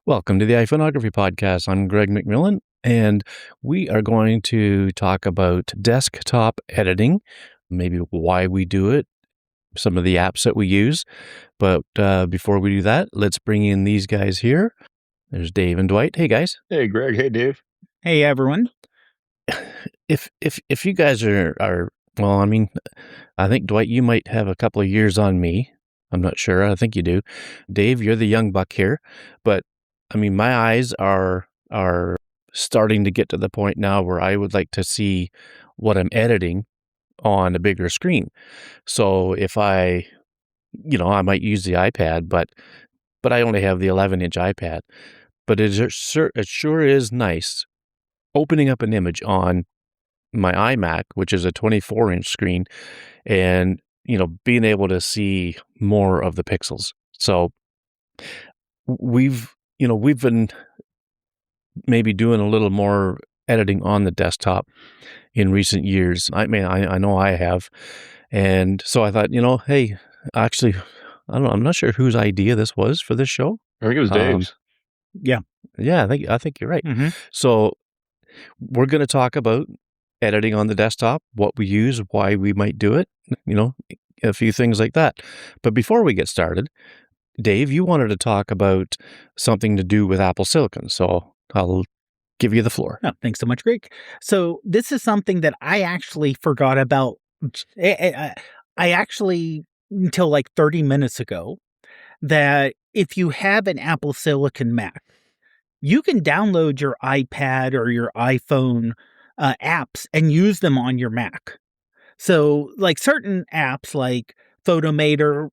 Welcome to the iPhoneography podcast. I'm Greg McMillan, and we are going to talk about desktop editing, maybe why we do it, some of the apps that we use. But before we do that, let's bring in these guys here. There's Dave and Dwight. Hey, guys. Hey, Greg. Hey, Dave. Hey, everyone. If you guys are well, I mean, I think, Dwight, you might have a couple of years on me. I'm not sure. I think you do. Dave, you're the young buck here, but I mean, my eyes are starting to get to the point now where I would like to see what I'm editing on a bigger screen. So if I might use the iPad, but I only have the 11-inch iPad. But it sure is nice opening up an image on my iMac, which is a 24-inch screen, and being able to see more of the pixels. So we've been maybe doing a little more editing on the desktop in recent years. I mean, I know I have. And so I thought, hey, actually, I don't know, I'm not sure whose idea this was for this show. I think it was Dave's. Yeah. Yeah, I think you're right. Mm-hmm. So we're going to talk about editing on the desktop, what we use, why we might do it, a few things like that. But before we get started, Dave, you wanted to talk about something to do with Apple Silicon, so I'll give you the floor. Oh, thanks so much, Greg. So this is something that I actually forgot about. I actually, until like 30 minutes ago, that if you have an Apple Silicon Mac, you can download your iPad or your iPhone apps and use them on your Mac. So like certain apps like Photomator,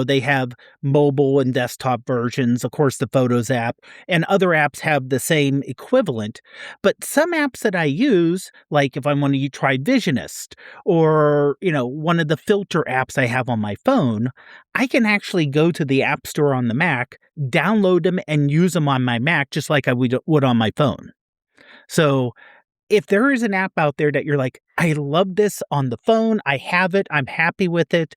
they have mobile and desktop versions. Of course, the Photos app and other apps have the same equivalent. But some apps that I use, like if I want to try Visionist or, one of the filter apps I have on my phone, I can actually go to the App Store on the Mac, download them and use them on my Mac just like I would on my phone. So if there is an app out there that you're like, I love this on the phone, I have it, I'm happy with it,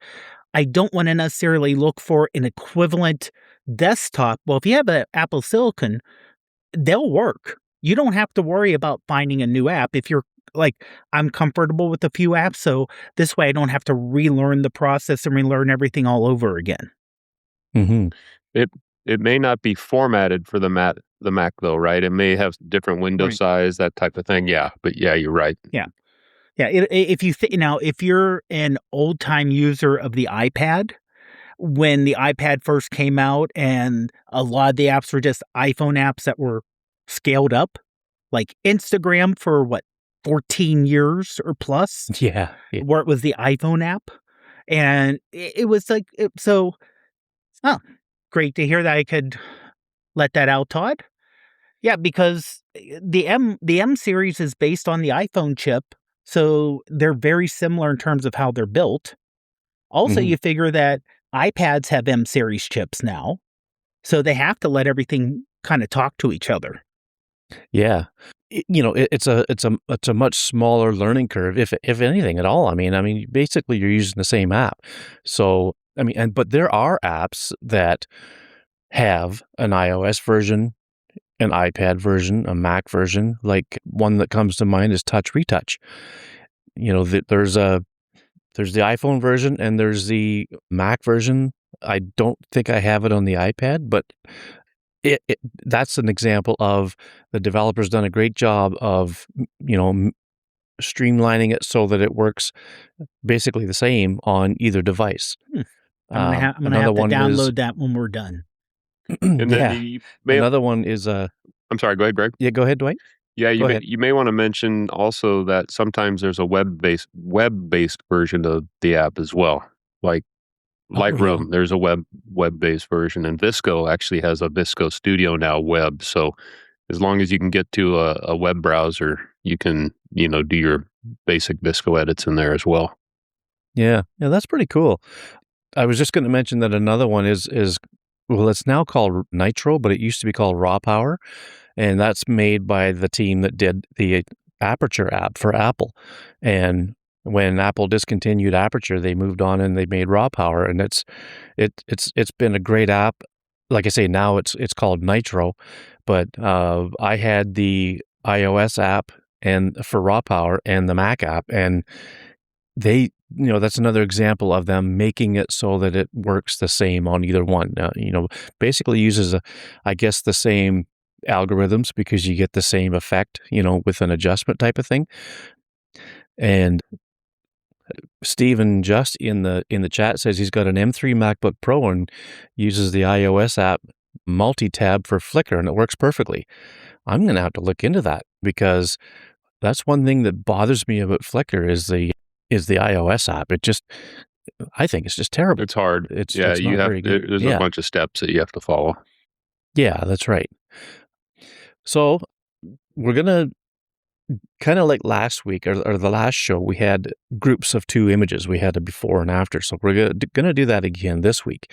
I don't want to necessarily look for an equivalent desktop. Well, if you have an Apple Silicon, they'll work. You don't have to worry about finding a new app if you're like, I'm comfortable with a few apps, so this way I don't have to relearn the process and relearn everything all over again. Mm-hmm. It may not be formatted for the Mac though, right? It may have different window size, that type of thing. Yeah, but yeah, you're right. Yeah. If you if you're an old time user of the iPad, when the iPad first came out, and a lot of the apps were just iPhone apps that were scaled up, like Instagram for 14 years or plus. Yeah. Where it was the iPhone app, and it was like great to hear that I could let that out, Todd. Yeah, because the M series is based on the iPhone chip, so they're very similar in terms of how they're built. Also, you figure that iPads have M series chips now, so they have to let everything kind of talk to each other. Yeah. It's a much smaller learning curve, if anything at all. I mean, basically you're using the same app. So, but there are apps that have an iOS version, an iPad version, a Mac version. Like one that comes to mind is Touch Retouch. There's the iPhone version and there's the Mac version. I don't think I have it on the iPad, but that's an example of the developer's done a great job of, streamlining it so that it works basically the same on either device. I'm gonna have to download that when we're done. And then another one is I'm sorry, go ahead, Greg. Yeah, go ahead, Dwight. Yeah, you may want to mention also that sometimes there's a web-based version of the app as well. Like Lightroom, there's a web-based version, and Visco actually has a Visco Studio now web. So as long as you can get to a web browser, you can do your basic Visco edits in there as well. Yeah, that's pretty cool. I was just going to mention that another one is well, it's now called Nitro, but it used to be called Raw Power, and that's made by the team that did the Aperture app for Apple. And when Apple discontinued Aperture, they moved on and they made Raw Power, and it's been a great app. like I say, now it's called Nitro, but I had the iOS app and for raw power and the Mac app, and they, that's another example of them making it so that it works the same on either one. Basically uses, I guess, the same algorithms because you get the same effect, with an adjustment type of thing. And Steven just in the chat says he's got an M3 MacBook Pro and uses the iOS app multi-tab for Flickr, and it works perfectly. I'm going to have to look into that because that's one thing that bothers me about Flickr is the iOS app. I think it's just terrible. It's hard. It's you not have very good. there's a bunch of steps that you have to follow. Yeah, that's right. So we're gonna kind of like last week or the last show, we had groups of 2 images. We had a before and after. So we're gonna do that again this week,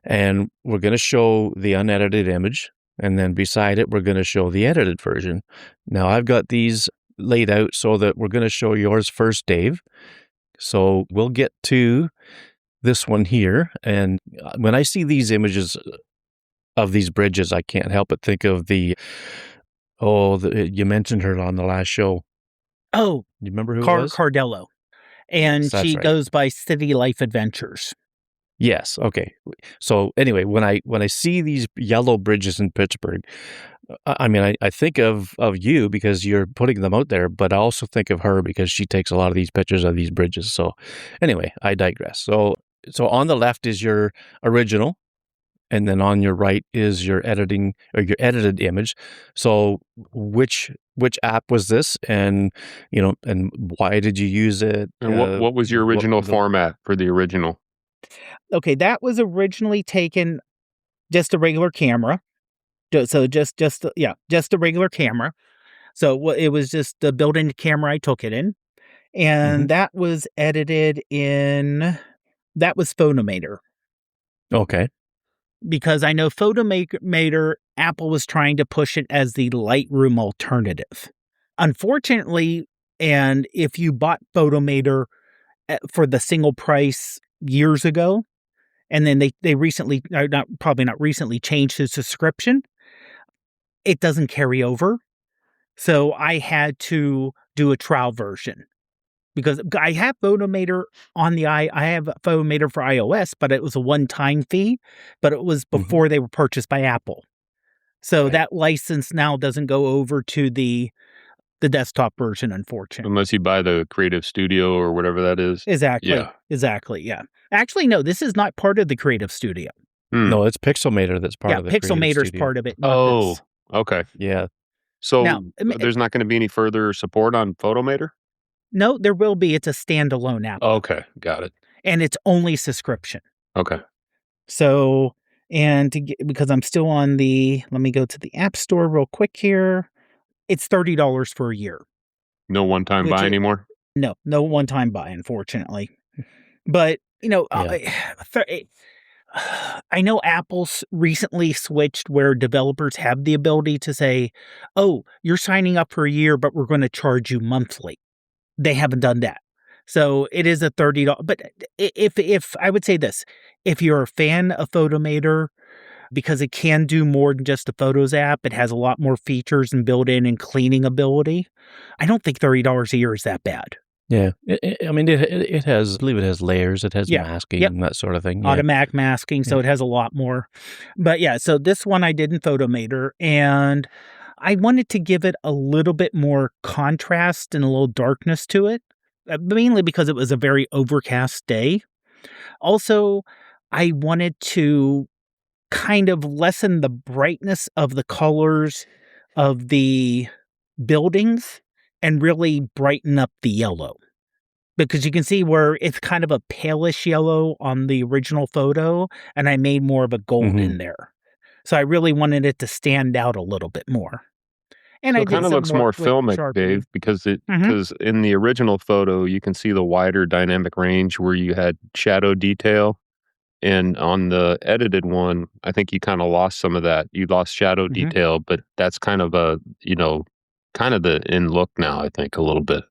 and we're gonna show the unedited image, and then beside it, we're gonna show the edited version. Now I've got these laid out so that we're gonna show yours first, Dave. So we'll get to this one here, and when I see these images of these bridges, I can't help but think of you mentioned her on the last show. Oh, you remember who it was? Cardello. And Yes, she right. goes by City Life Adventures. Yes. Okay. So anyway, when I see these yellow bridges in Pittsburgh, I think of you because you're putting them out there, but I also think of her because she takes a lot of these pictures of these bridges. So anyway, I digress. So on the left is your original, and then on your right is your edited image. So which app was this, and and why did you use it? And what was your original format for the original? Okay, that was originally taken just a regular camera. So just a regular camera. So it was just the built-in camera I took it in, and that was edited in. That was Photomator. Okay. Because I know Photomator, Apple was trying to push it as the Lightroom alternative. Unfortunately, and if you bought Photomator for the single price years ago, and then they recently, probably not recently, changed the subscription, it doesn't carry over. So I had to do a trial version. Because I have Photomator I have Photomator for iOS, but it was a one-time fee, but it was before they were purchased by Apple. So that license now doesn't go over to the desktop version, unfortunately. Unless you buy the Creative Studio or whatever that is. Exactly. Yeah. Exactly. Yeah. Actually, no, this is not part of the Creative Studio. No, it's Pixelmator that's part of the Creative Pixelmator's Studio. part of it. Oh, this. Okay. Yeah. So now, there's not going to be any further support on Photomator? No, there will be. It's a standalone app. Okay, got it. And it's only subscription. Okay. So, because I'm still on let me go to the App Store real quick here. It's $30 for a year. No one-time buy anymore? No one-time buy, unfortunately. But, I know Apple's recently switched where developers have the ability to say, oh, you're signing up for a year, but we're going to charge you monthly. They haven't done that. So it is a $30. But if I would say this, if you're a fan of Photomator, because it can do more than just a Photos app, it has a lot more features and built-in and cleaning ability. I don't think $30 a year is that bad. Yeah. It has, I believe it has layers. It has masking and that sort of thing. Automatic masking. So it has a lot more. But so this one I did in Photomator, and I wanted to give it a little bit more contrast and a little darkness to it, mainly because it was a very overcast day. Also, I wanted to kind of lessen the brightness of the colors of the buildings and really brighten up the yellow. Because you can see where it's kind of a palish yellow on the original photo, and I made more of a gold in there. So I really wanted it to stand out a little bit more. And so it kind of looks more filmic, Dave, because in the original photo, you can see the wider dynamic range where you had shadow detail. And on the edited one, I think you kind of lost some of that. You lost shadow detail, but that's kind of kind of the in look now, I think, a little bit.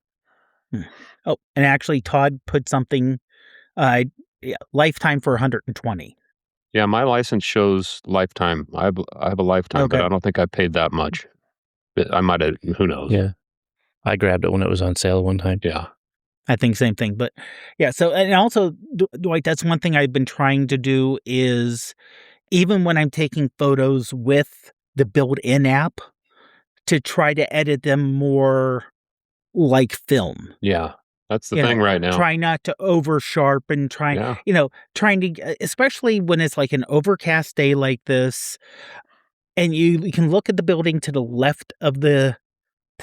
Oh, and actually Todd put something, lifetime for 120. Yeah, my license shows lifetime. I have a lifetime, but Okay. I don't think I paid that much. But I might have. Who knows? Yeah. I grabbed it when it was on sale one time. Yeah. I think same thing. But yeah, so and also, Dwight, that's one thing I've been trying to do is even when I'm taking photos with the built-in app to try to edit them more like film. Yeah. That's the You thing know, right now. try not to over sharpen, Yeah. trying to, especially when it's like an overcast day like this, and you can look at the building to the left of to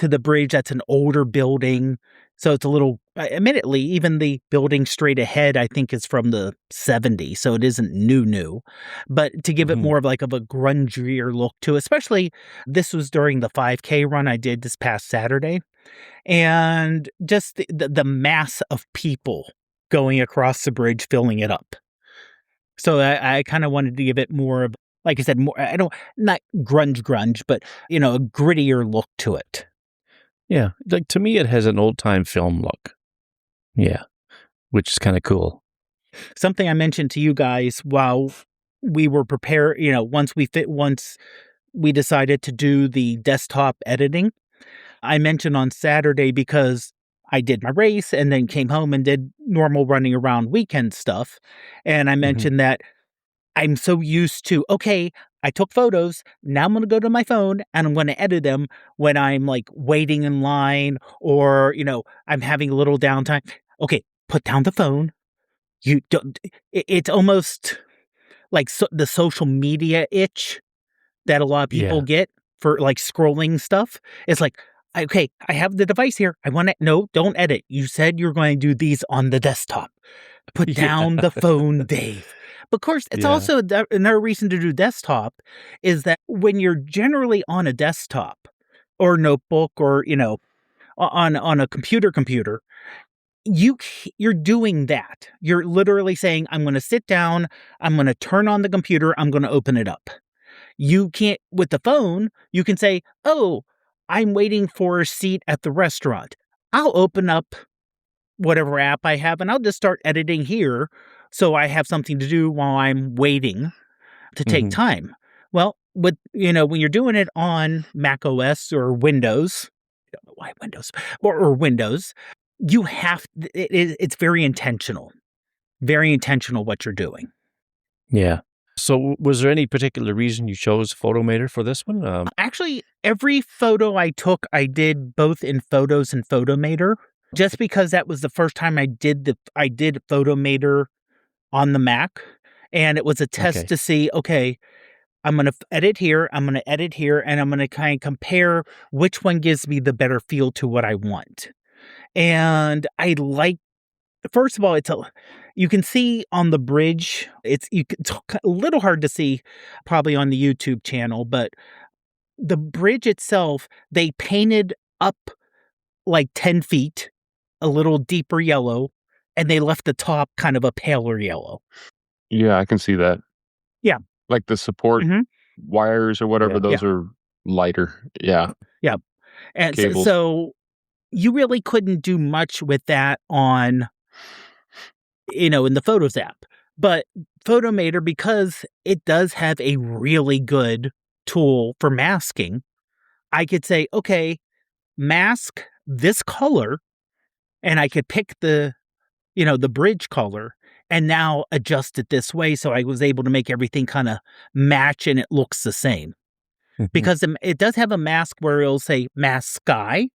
the bridge. That's an older building. So it's a little, admittedly, even the building straight ahead, I think is from the 70s. So it isn't new, but to give it Mhm. more of like of a grungier look to, especially this was during the 5K run I did this past Saturday. And just the mass of people going across the bridge, filling it up. So I kind of wanted to give it more of, like I said, more, I don't, not grunge, but, a grittier look to it. Yeah. Like, to me, it has an old-time film look. Yeah. Which is kind of cool. Something I mentioned to you guys while we were prepared, once we decided to do the desktop editing, I mentioned on Saturday because I did my race and then came home and did normal running around weekend stuff. And I Mhm. mentioned that I'm so used to, okay, I took photos. Now I'm going to go to my phone and I'm going to edit them when I'm like waiting in line or, I'm having a little downtime. Okay, put down the phone. You don't, it's almost like the social media itch that a lot of people Yeah. get for like scrolling stuff. It's like, okay, I have the device here. I want to, no, don't edit. You said you're going to do these on the desktop. Put Yeah. down the phone, Dave. But of course, it's Yeah. also another reason to do desktop is that when you're generally on a desktop or notebook or, on a computer, you're doing that. You're literally saying, I'm going to sit down, I'm going to turn on the computer, I'm going to open it up. You can't, with the phone, you can say, oh, I'm waiting for a seat at the restaurant. I'll open up whatever app I have and I'll just start editing here so I have something to do while I'm waiting to take Mhm. time. Well, when you're doing it on Mac OS or Windows, I don't know why Windows or Windows, you have it's very intentional what you're doing. Yeah. So was there any particular reason you chose Photomator for this one? Actually, every photo I took, I did both in Photos and Photomator, just because that was the first time I did Photomator on the Mac, and it was a test Okay. to see, okay, I'm going to edit here, I'm going to edit here, and I'm going to kind of compare which one gives me the better feel to what I want. And I like, first of all, you can see on the bridge, it's a little hard to see probably on the YouTube channel, but the bridge itself, they painted up like 10 feet, a little deeper yellow, and they left the top kind of a paler yellow. Yeah, I can see that. Yeah. Like the support Mhm. wires or whatever, Yeah. Yeah. those are lighter. Yeah. Yeah. And so, Cables. so you really couldn't do much with that on, in the Photos app. But Photomator, because it does have a really good tool for masking, I could say, okay, mask this color, and I could pick the bridge color and now adjust it this way. So I was able to make everything kind of match and it looks the same. Mhm. Because it does have a mask where it'll say mask sky,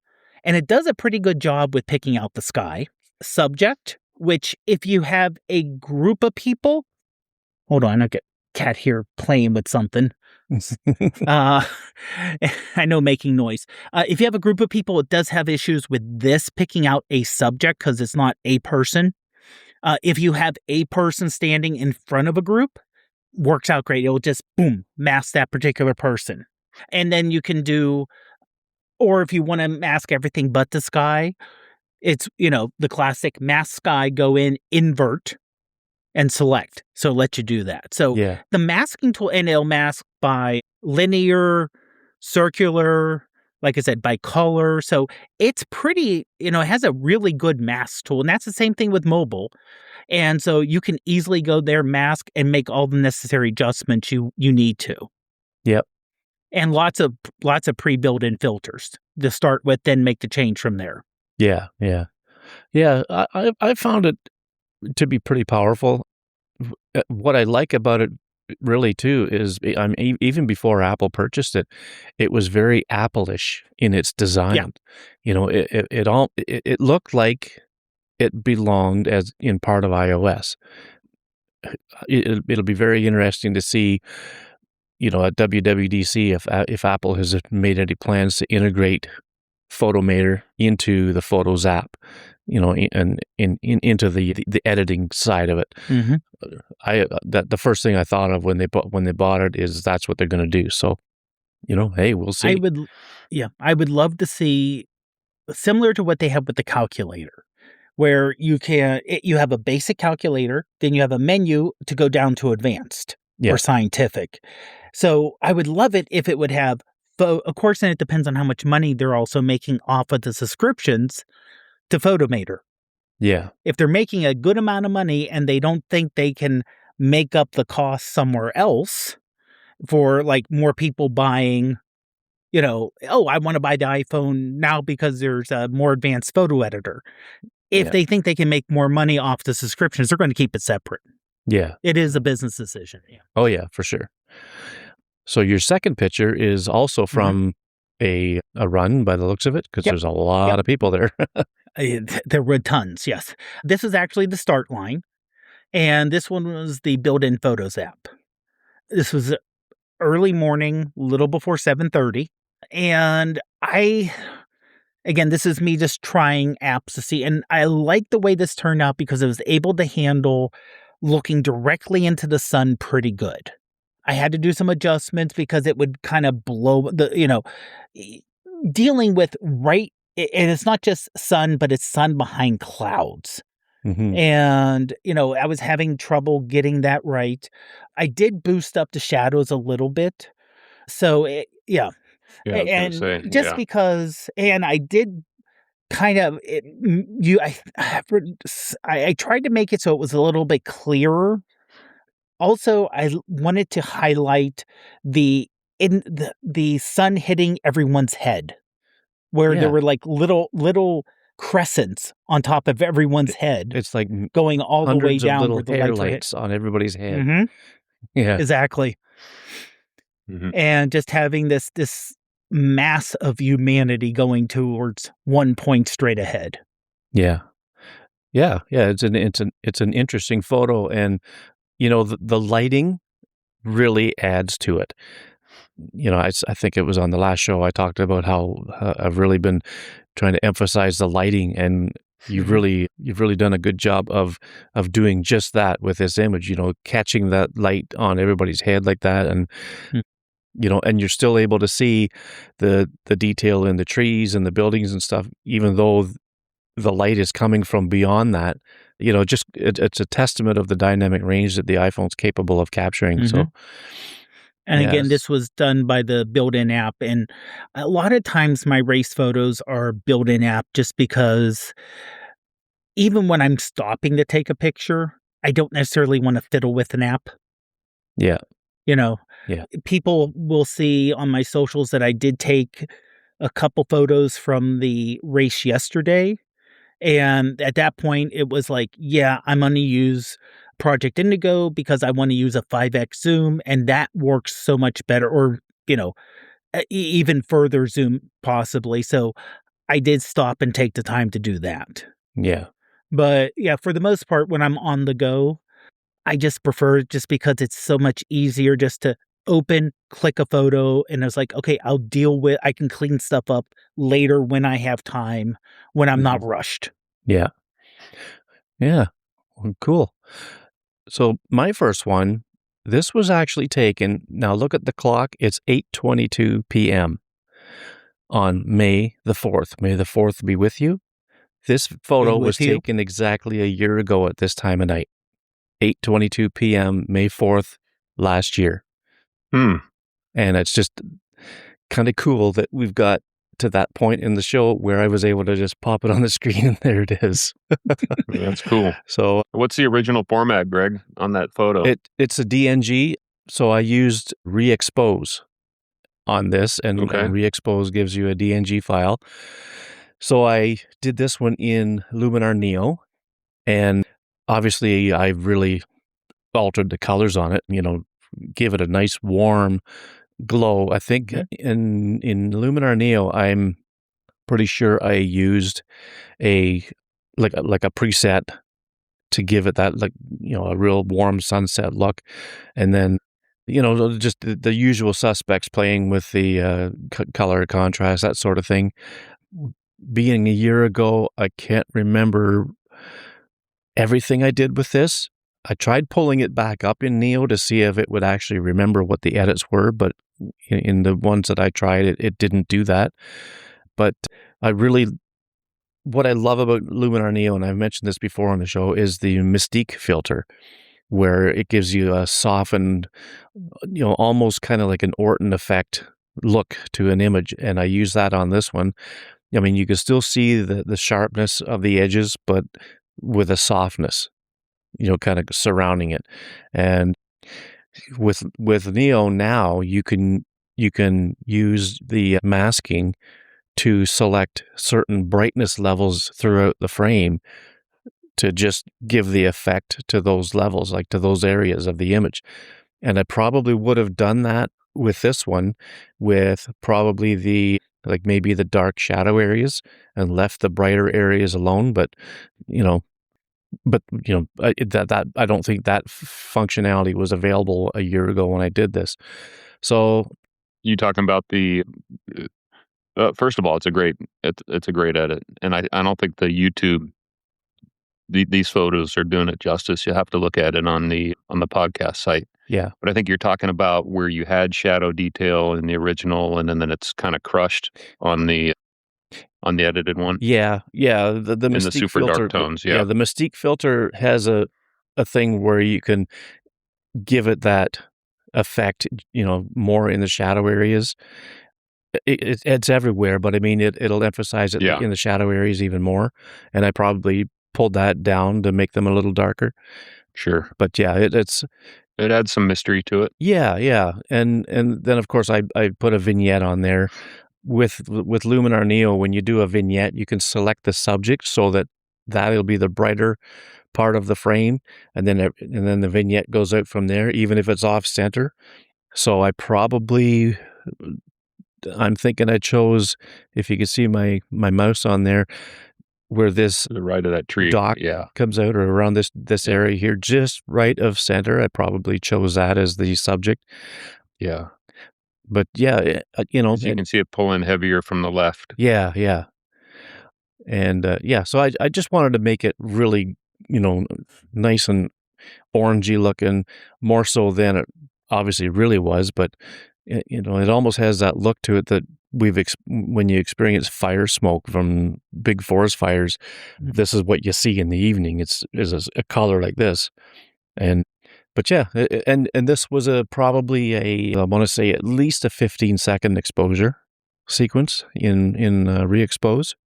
and it does a pretty good job with picking out the sky. Subject, which if you have a group of people, hold on, I get cat here playing with something. Uh, I know making noise. If you have a group of people, it does have issues with this picking out a subject because it's not a person. If you have a person standing in front of a group, works out great. It'll just boom, mask that particular person. And then you can do, or if you want to mask everything but the sky, it's, the classic mask sky, go in, invert, and select. So let you do that. So Yeah. the masking tool, and it'll mask by linear, circular, like I said, by color. So it's pretty, it has a really good mask tool. And that's the same thing with mobile. And so you can easily go there, mask, and make all the necessary adjustments you need to. Yep. And lots of pre-built-in filters to start with, then make the change from there. Yeah. I found it to be pretty powerful. What I like about it really too is, even before Apple purchased it, it was very Apple-ish in its design. Yeah. It looked like it belonged as in part of iOS. It'll be very interesting to see, at WWDC if Apple has made any plans to integrate Photomator into the Photos app, and into the editing side of it. Mm-hmm. The first thing I thought of when they bought it is that's what they're going to do. So, hey, we'll see. I would love to see similar to what they have with the calculator, where you have a basic calculator, then you have a menu to go down to advanced or scientific. So I would love it if it would have, of course, and it depends on how much money they're also making off of the subscriptions to Photomator. Yeah. If they're making a good amount of money and they don't think they can make up the cost somewhere else for like more people buying, I want to buy the iPhone now because there's a more advanced photo editor. If they think they can make more money off the subscriptions, they're going to keep it separate. Yeah. It is a business decision. Yeah. Oh, yeah, for sure. So your second picture is also from a run by the looks of it, because there's a lot of people there. There were tons, yes. This is actually the start line, and this one was the built-in Photos app. This was early morning, little before 7:30, and again, this is me just trying apps to see, and I like the way this turned out because it was able to handle looking directly into the sun pretty good. I had to do some adjustments because it would kind of blow dealing with and it's not just sun, but it's sun behind clouds. Mm-hmm. And, I was having trouble getting that right. I did boost up the shadows a little bit. So, because, and I did kind of, I tried to make it so it was a little bit clearer. Also, I wanted to highlight the sun hitting everyone's head, where there were like little crescents on top of everyone's head. It's like going all the way down little where the hair lights on everybody's head. Mm-hmm. Yeah, exactly. Mm-hmm. And just having this mass of humanity going towards one point straight ahead. Yeah. It's an interesting photo, and the lighting really adds to it. I think it was on the last show I talked about how I've really been trying to emphasize the lighting, and you've really done a good job of doing just that with this image. Catching that light on everybody's head like that, and and you're still able to see the detail in the trees and the buildings and stuff, even though the light is coming from beyond that. Just it's a testament of the dynamic range that the iPhone's capable of capturing. Mm-hmm. So, and again, this was done by the built-in app, and a lot of times my race photos are built-in app just because even when I'm stopping to take a picture, I don't necessarily want to fiddle with an app. Yeah. People will see on my socials that I did take a couple photos from the race yesterday. And at that point, it was like, I'm going to use Project Indigo because I want to use a 5x zoom, and that works so much better, or, even further zoom possibly. So I did stop and take the time to do that. Yeah. But for the most part, when I'm on the go, I just prefer it just because it's so much easier just to open, click a photo, and it's like, okay, I can clean stuff up later when I have time, when I'm not rushed. Yeah. Well, cool. So my first one, this was actually taken, now look at the clock, it's 8:22 p.m. on May the 4th. May the 4th be with you. This photo was taken exactly a year ago at this time of night. 8:22 p.m., May 4th, last year. And it's just kind of cool that we've got to that point in the show where I was able to just pop it on the screen and there it is. That's cool. So What's the original format, Greg, on that photo? it's a DNG. So I used re-expose on this, and re-expose gives you a DNG file. So I did this one in Luminar Neo, and obviously I really altered the colors on it, give it a nice warm glow. I think in Luminar Neo, I'm pretty sure I used a preset to give it that, a real warm sunset look. And then, just the usual suspects, playing with the color contrast, that sort of thing. Being a year ago, I can't remember everything I did with this. I tried pulling it back up in Neo to see if it would actually remember what the edits were, but in the ones that I tried, it didn't do that. But what I love about Luminar Neo, and I've mentioned this before on the show, is the Mystique filter, where it gives you a softened, almost kind of like an Orton effect look to an image. And I use that on this one. I mean, you can still see the sharpness of the edges, but with a softness, kind of surrounding it. And with Neo now, you can use the masking to select certain brightness levels throughout the frame to just give the effect to those levels, like to those areas of the image. And I probably would have done that with this one, with probably maybe the dark shadow areas, and left the brighter areas alone. But that I don't think that functionality was available a year ago when I did this. So you talking about the first of all, it's a great edit, and I don't think the YouTube these photos are doing it justice. You have to look at it on the podcast site. Yeah, but I think you're talking about where you had shadow detail in the original, and then it's kind of crushed on the edited one. Yeah. The in Mystique the super filter, dark tones. Yeah, the Mystique filter has a thing where you can give it that effect, more in the shadow areas. It's everywhere, but I mean, it'll emphasize it in the shadow areas even more. And I probably pulled that down to make them a little darker. Sure. But yeah, it adds some mystery to it. Yeah. And then of course I put a vignette on there. With Luminar Neo, when you do a vignette, you can select the subject so that'll be the brighter part of the frame, and then the vignette goes out from there, even if it's off center. So I'm thinking I chose, if you can see my mouse on there, where this the right of that tree dock comes out, or around this area here, just right of center. I probably chose that as the subject. Yeah. But yeah, you can see it pulling heavier from the left. Yeah. And so I just wanted to make it really, nice and orangey looking, more so than it obviously really was. But it almost has that look to it that when you experience fire smoke from big forest fires, this is what you see in the evening. It's a color like this, But yeah, and this was probably I want to say at least a 15-second exposure sequence in re-expose.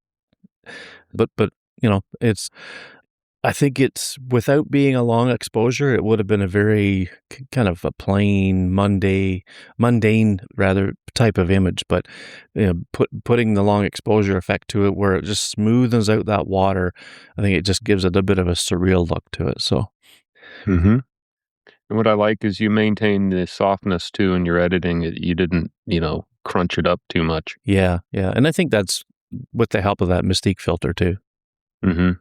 But I think it's, without being a long exposure, it would have been a very kind of a plain, mundane rather type of image. But putting the long exposure effect to it, where it just smoothens out that water, I think it just gives it a bit of a surreal look to it. So. Mm-hmm. And what I like is you maintain the softness too in your editing. You didn't, crunch it up too much. Yeah. And I think that's with the help of that Mystique filter too. Mm-hmm.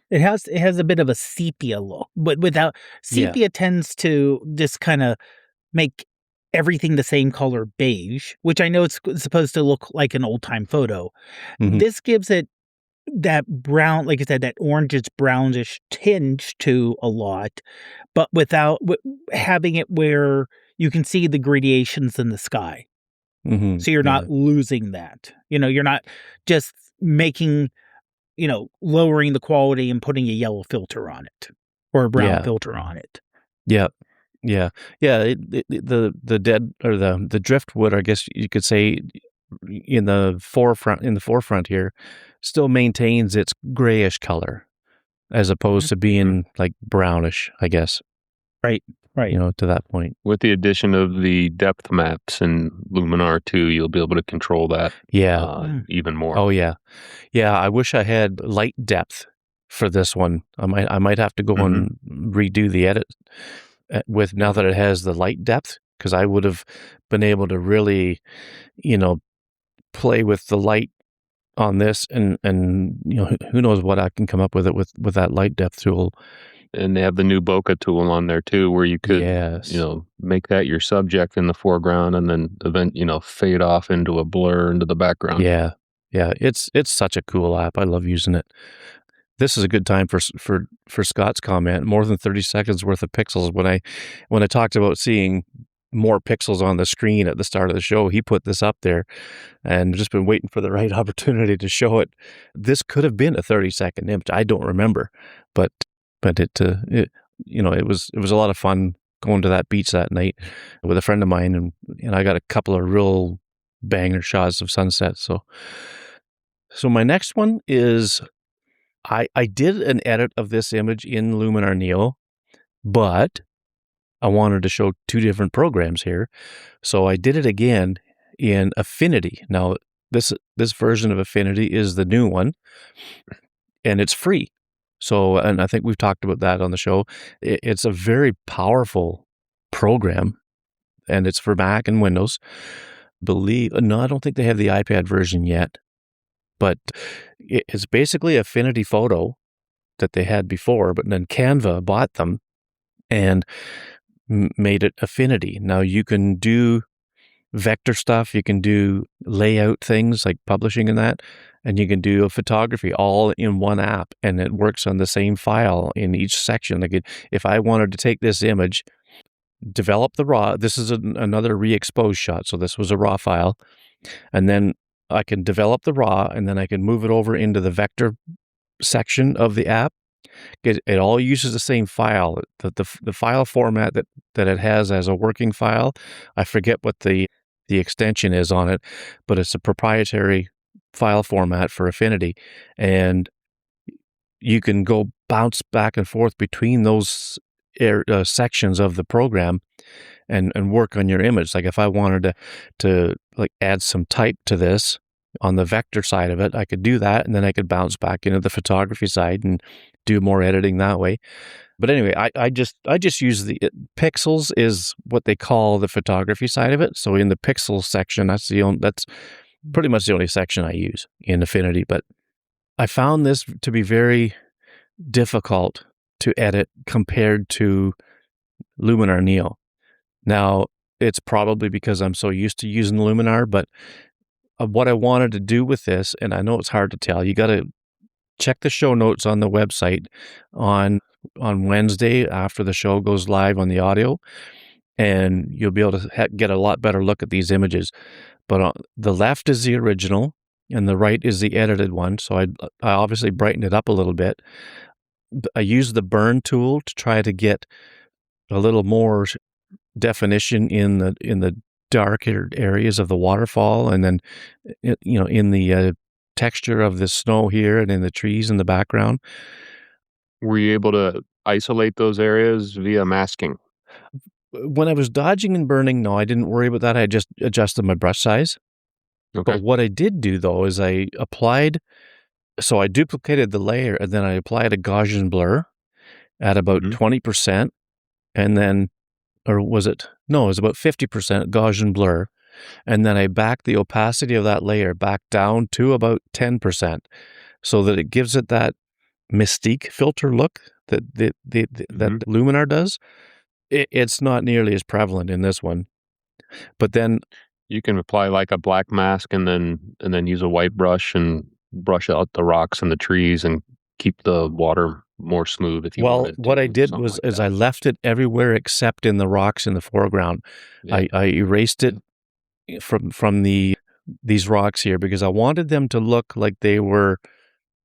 It has a bit of a sepia look, but without sepia tends to just kind of make everything the same color beige, which I know it's supposed to look like an old time photo. Mm-hmm. This gives it that brown, like I said, that orangish brownish tinge to a lot, but without having it where you can see the gradations in the sky. Mm-hmm. So you're not losing that. You're not just making, lowering the quality and putting a yellow filter on it or a brown filter on it. Yeah. The dead, or the driftwood, I guess you could say, in the forefront here still maintains its grayish color as opposed to being like brownish, I guess. Right. To that point. With the addition of the depth maps in Luminar 2, you'll be able to control that even more. Oh, yeah. Yeah, I wish I had light depth for this one. I might have to go and redo the edit with now that it has the light depth, because I would have been able to really, play with the light on this and who knows what I can come up with it with that light depth tool. And they have the new bokeh tool on there too, where you could, make that your subject in the foreground and then fade off into a blur into the background. Yeah. It's such a cool app. I love using it. This is a good time for Scott's comment. More than 30 seconds worth of pixels. When I talked about seeing more pixels on the screen at the start of the show, he put this up there, and just been waiting for the right opportunity to show it. This could have been a 30-second image. I don't remember, but it was a lot of fun going to that beach that night with a friend of mine, and I got a couple of real banger shots of sunset. So my next one is I did an edit of this image in Luminar Neo, but I wanted to show two different programs here. So I did it again in Affinity. Now, this version of Affinity is the new one, and it's free. So, and I think we've talked about that on the show. It's a very powerful program, and it's for Mac and Windows. No, I don't think they have the iPad version yet, but it's basically Affinity Photo that they had before, but then Canva bought them and made it Affinity. Now you can do vector stuff, you can do layout things like publishing and that, and you can do a photography all in one app, and it works on the same file in each section. Like if I wanted to take this image, develop the raw, this is another re-exposed shot, so this was a raw file, and then I can develop the raw, and then I can move it over into the vector section of the app. It all uses the same file. The file format that it has as a working file, I forget what the extension is on it, but it's a proprietary file format for Affinity, and you can go bounce back and forth between those sections of the program and work on your image. Like if I wanted to like add some type to this on the vector side of it, I could do that, and then I could bounce back into the photography side and do more editing that way. But anyway, I just use the pixels is what they call the photography side of it. So in the pixels section, that's pretty much the only section I use in Affinity. But I found this to be very difficult to edit compared to Luminar Neo. Now, it's probably because I'm so used to using Luminar, but what I wanted to do with this, and I know it's hard to tell, you got to check the show notes on the website on Wednesday after the show goes live on the audio, and you'll be able to get a lot better look at these images. But on the left is the original, and the right is the edited one. So I obviously brightened it up a little bit. I used the burn tool to try to get a little more definition in the darker areas of the waterfall, and then in the texture of the snow here and in the trees in the background. Were you able to isolate those areas via masking? When I was dodging and burning, no, I didn't worry about that. I just adjusted my brush size. Okay. But what I did do, though, is I duplicated the layer, and then I applied a Gaussian blur at about 20%, and then, or was it? No, it was about 50% Gaussian blur. And then I backed the opacity of that layer back down to about 10%, so that it gives it that mystique filter look that that Luminar does. It's not nearly as prevalent in this one. But then you can apply like a black mask and then use a white brush and brush out the rocks and the trees and keep the water more smooth if you want it. What I did was I left it everywhere except in the rocks in the foreground. Yeah. I erased it from these rocks here because I wanted them to look like they were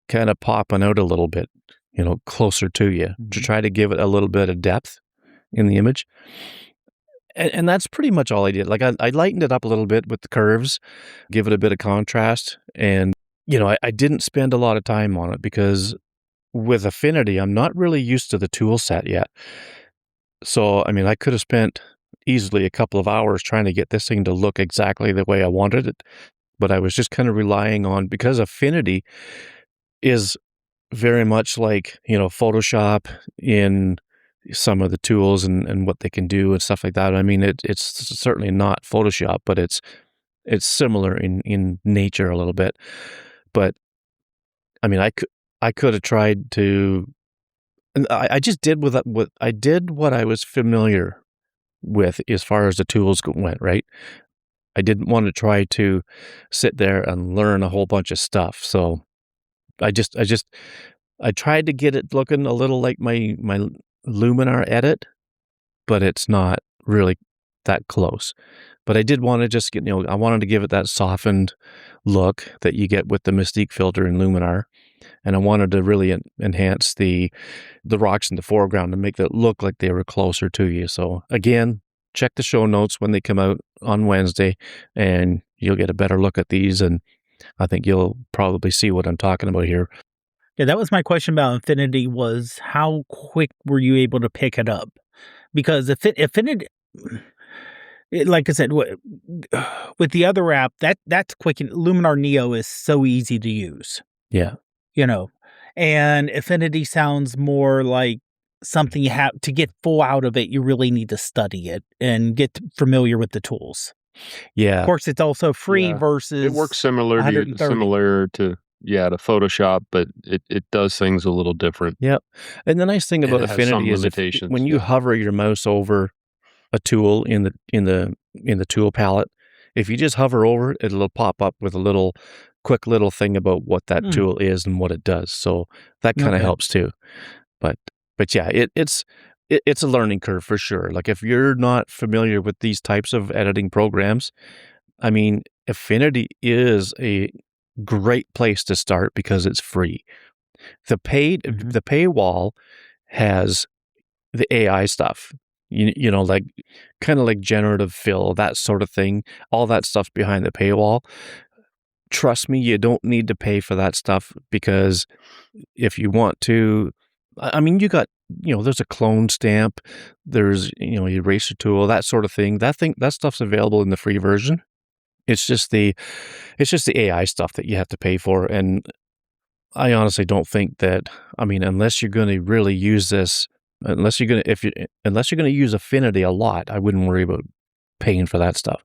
kind of popping out a little bit, closer to you, to try to give it a little bit of depth in the image. And that's pretty much all I did. Like, I lightened it up a little bit with the curves, give it a bit of contrast, and, I didn't spend a lot of time on it because with Affinity, I'm not really used to the tool set yet. So, I mean, I could have spent easily a couple of hours trying to get this thing to look exactly the way I wanted it, but I was just kind of relying on because Affinity is very much like, Photoshop in some of the tools and what they can do and stuff like that. I mean, it's certainly not Photoshop, but it's similar in nature a little bit. But I mean, I could have tried to, and I just did what I did what I was familiar with as far as the tools went, right? I didn't want to try to sit there and learn a whole bunch of stuff. So I tried to get it looking a little like my Luminar edit, but it's not really that close. But I did want to just get, I wanted to give it that softened look that you get with the Mystique filter in Luminar. And I wanted to really enhance the rocks in the foreground and make that look like they were closer to you. So again, check the show notes when they come out on Wednesday, and you'll get a better look at these. And I think you'll probably see what I'm talking about here. Yeah, that was my question about Infinity was how quick were you able to pick it up? Because Infinity, like I said, with the other app, that's quick. And Luminar Neo is so easy to use, Yeah. And Affinity sounds more like something you have to get full out of it. You really need to study it and get familiar with the tools. Yeah. Of course, it's also free versus it works similar to Photoshop, but it does things a little different. Yep. And the nice thing about it has Affinity some is limitations, when you hover your mouse over a tool in the tool palette, if you just hover over it, it'll pop up with a quick little thing about what that tool is and what it does. So that kind of helps too. But yeah, it's a learning curve for sure. Like if you're not familiar with these types of editing programs, I mean, Affinity is a great place to start because it's free. The paywall has the AI stuff, like kind of like generative fill, that sort of thing, all that stuff behind the paywall. Trust me, you don't need to pay for that stuff because if you want to, I mean, you got, there's a clone stamp, there's, eraser tool, that sort of thing. That stuff's available in the free version. It's just the AI stuff that you have to pay for. And I honestly don't think that, I mean, unless you're going to really use this, unless you're going to use Affinity a lot, I wouldn't worry about paying for that stuff.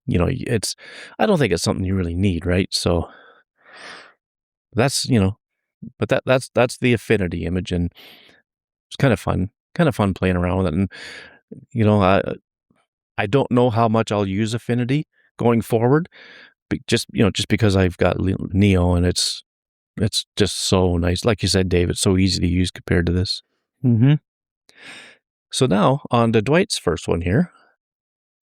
I don't think it's something you really need, right? So that's, but that's the Affinity image, and it's kind of fun playing around with it. And, I don't know how much I'll use Affinity going forward, just because I've got Neo and it's just so nice. Like you said, Dave, it's so easy to use compared to this. Mm-hmm. So now on to Dwight's first one here.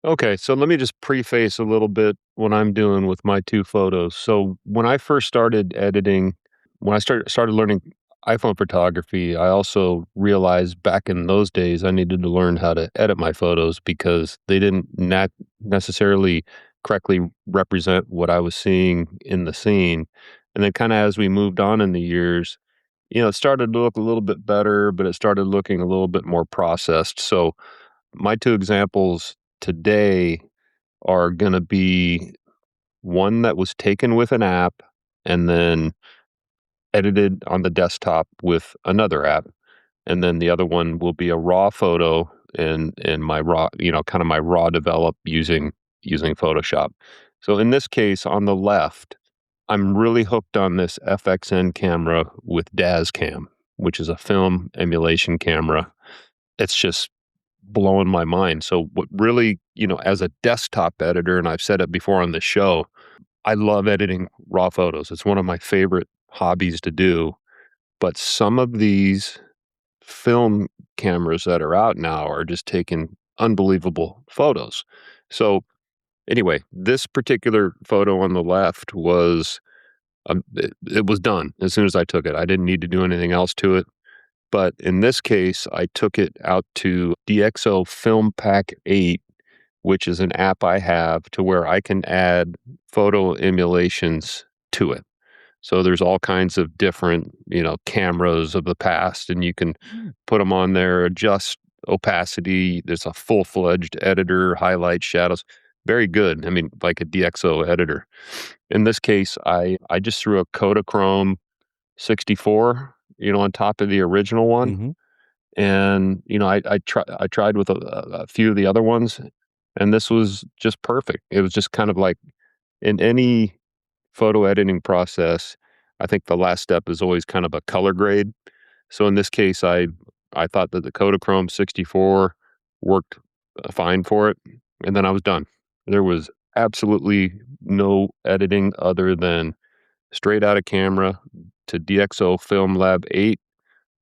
Okay, so let me just preface a little bit what I'm doing with my two photos. So when I first started editing, when I started learning iPhone photography, I also realized back in those days I needed to learn how to edit my photos because they didn't necessarily correctly represent what I was seeing in the scene. And then kind of as we moved on in the years, it started to look a little bit better, but it started looking a little bit more processed. So my two examples today are going to be one that was taken with an app and then edited on the desktop with another app. And then the other one will be a raw photo in my raw, kind of my raw develop using Photoshop. So in this case, on the left, I'm really hooked on this FXN camera with DazCam, which is a film emulation camera. It's just blowing my mind. So what really, as a desktop editor, and I've said it before on the show, I love editing raw photos. It's one of my favorite hobbies to do. But some of these film cameras that are out now are just taking unbelievable photos. So anyway, this particular photo on the left was, it was done as soon as I took it. I didn't need to do anything else to it. But in this case, I took it out to DxO Film Pack 8, which is an app I have to where I can add photo emulations to it. So there's all kinds of different, cameras of the past, and you can put them on there, adjust opacity. There's a full-fledged editor, highlight shadows. Very good. I mean, like a DxO editor. In this case, I just threw a Kodachrome 64, on top of the original one. Mhm. And, I tried with a few of the other ones, and this was just perfect. It was just kind of like in any photo editing process, I think the last step is always kind of a color grade. So in this case, I thought that the Kodachrome 64 worked fine for it, and then I was done. There was absolutely no editing other than straight out of camera to DxO Film Lab 8.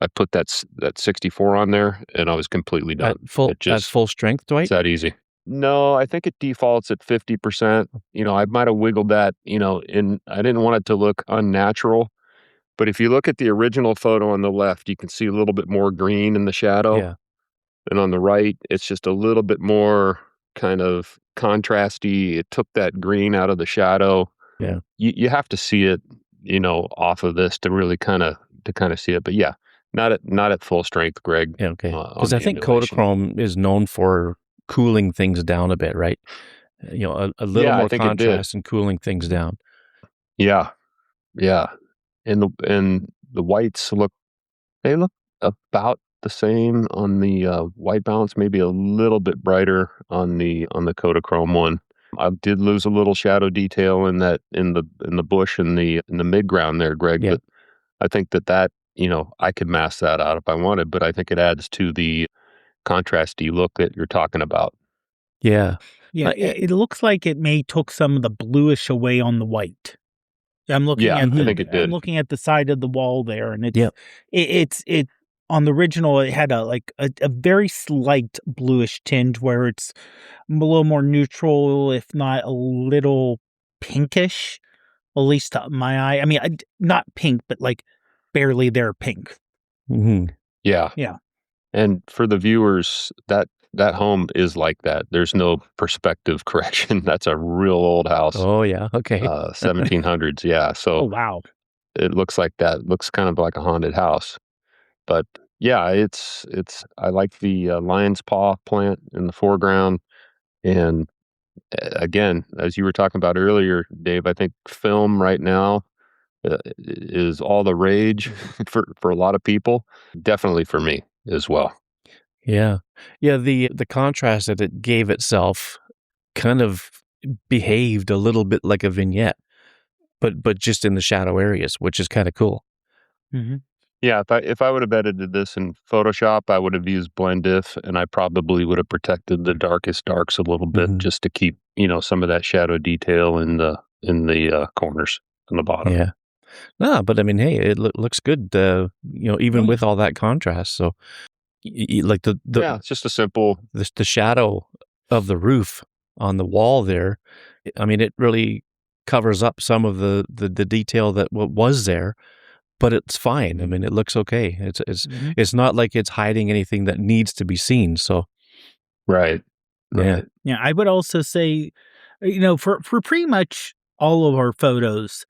I put that 64 on there, and I was completely done. At full strength, Dwight? It's that easy. No, I think it defaults at 50%. I might have wiggled that, and I didn't want it to look unnatural. But if you look at the original photo on the left, you can see a little bit more green in the shadow. Yeah. And on the right, it's just a little bit more kind of contrasty. It took that green out of the shadow. Yeah. You have to see it, off of this to really kind of see it. But yeah, not at full strength, Greg. Yeah, okay. Because I think Kodachrome is known for cooling things down a bit, right? A little more contrast and cooling things down. Yeah. Yeah. And the whites look about the same on the white balance, maybe a little bit brighter on the Kodachrome one. I did lose a little shadow detail in the bush in the midground there, Greg. Yeah. But I think that I could mask that out if I wanted, but I think it adds to the contrasty look that you're talking about. Yeah. Yeah, it looks like it may took some of the bluish away on the white. I'm looking at I think it did. I'm looking at the side of the wall there, and Yep. it's on the original. It had a very slight bluish tinge where it's a little more neutral, if not a little pinkish, at least to my eye. I mean, not pink, but like barely there pink. Mhm. Yeah. Yeah. And for the viewers, that home is like that. There's no perspective correction. That's a real old house. Oh, yeah. Okay. 1700s. Yeah. So Oh, wow. it looks like that. It looks kind of like a haunted house. But yeah, it's I like the lion's paw plant in the foreground. And again, as you were talking about earlier, Dave, I think film right now is all the rage for a lot of people. Definitely for me as well. Yeah. Yeah, the contrast that it gave itself kind of behaved a little bit like a vignette, but just in the shadow areas, which is kind of cool. Mhm. Yeah, if I would have edited this in Photoshop, I would have used blend if, and I probably would have protected the darkest darks a little bit Mhm. just to keep, some of that shadow detail in the corners on the bottom. Yeah. No, but I mean, hey, it looks good, even with all that contrast. So, like Yeah, it's just a simple. the shadow of the roof on the wall there, I mean, it really covers up some of the detail that was there, but it's fine. I mean, it looks okay. Mhm. It's not like it's hiding anything that needs to be seen. So, Right. yeah. Yeah, I would also say, for pretty much all of our photos,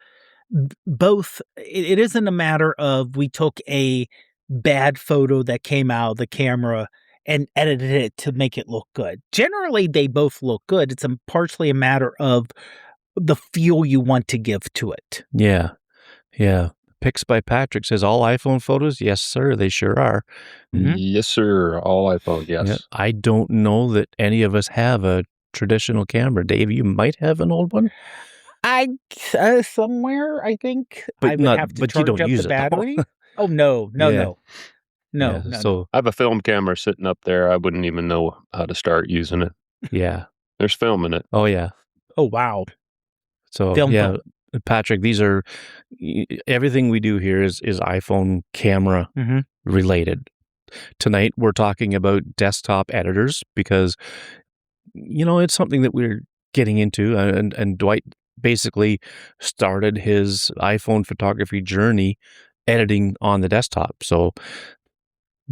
both it isn't a matter of we took a bad photo that came out of the camera and edited it to make it look good. Generally, they both look good. It's partially a matter of the feel you want to give to it. Yeah. Yeah. Pics by Patrick says all iPhone photos. Yes, sir. They sure are. Mhm. Yes, sir. All iPhone. Yes. Yeah, I don't know that any of us have a traditional camera. Dave, you might have an old one, I somewhere I think But I would not- have to but you charge don't up use the it, though. battery. Oh no, no, Yeah. no, no, Yeah, no. so I have a film camera sitting up there. I wouldn't even know how to start using it. yeah. There's film in it. Oh yeah. Oh wow. So Film yeah, phone. Patrick, these are everything we do here is iPhone camera Mhm. related. Tonight we're talking about desktop editors because it's something that we're getting into, and Dwight basically started his iPhone photography journey editing on the desktop. So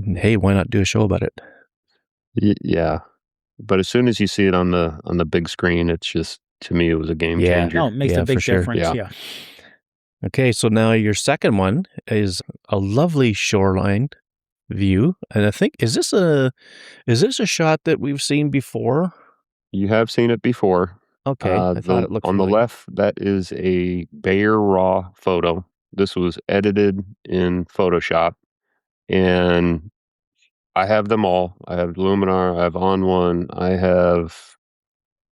Hey, why not do a show about it? Yeah. But as soon as you see it on the big screen, it's just, to me, it was a game Yeah. changer. No, it makes a Yeah, for big sure. difference. Yeah. Yeah. Okay, so now your second one is a lovely shoreline view, and I think is this a shot that we've seen before? You have seen it before. Okay, I thought The it looked on the familiar. left, that is a Bayer raw photo. This was edited in Photoshop, and I have them all. I have Luminar, I have On1, I have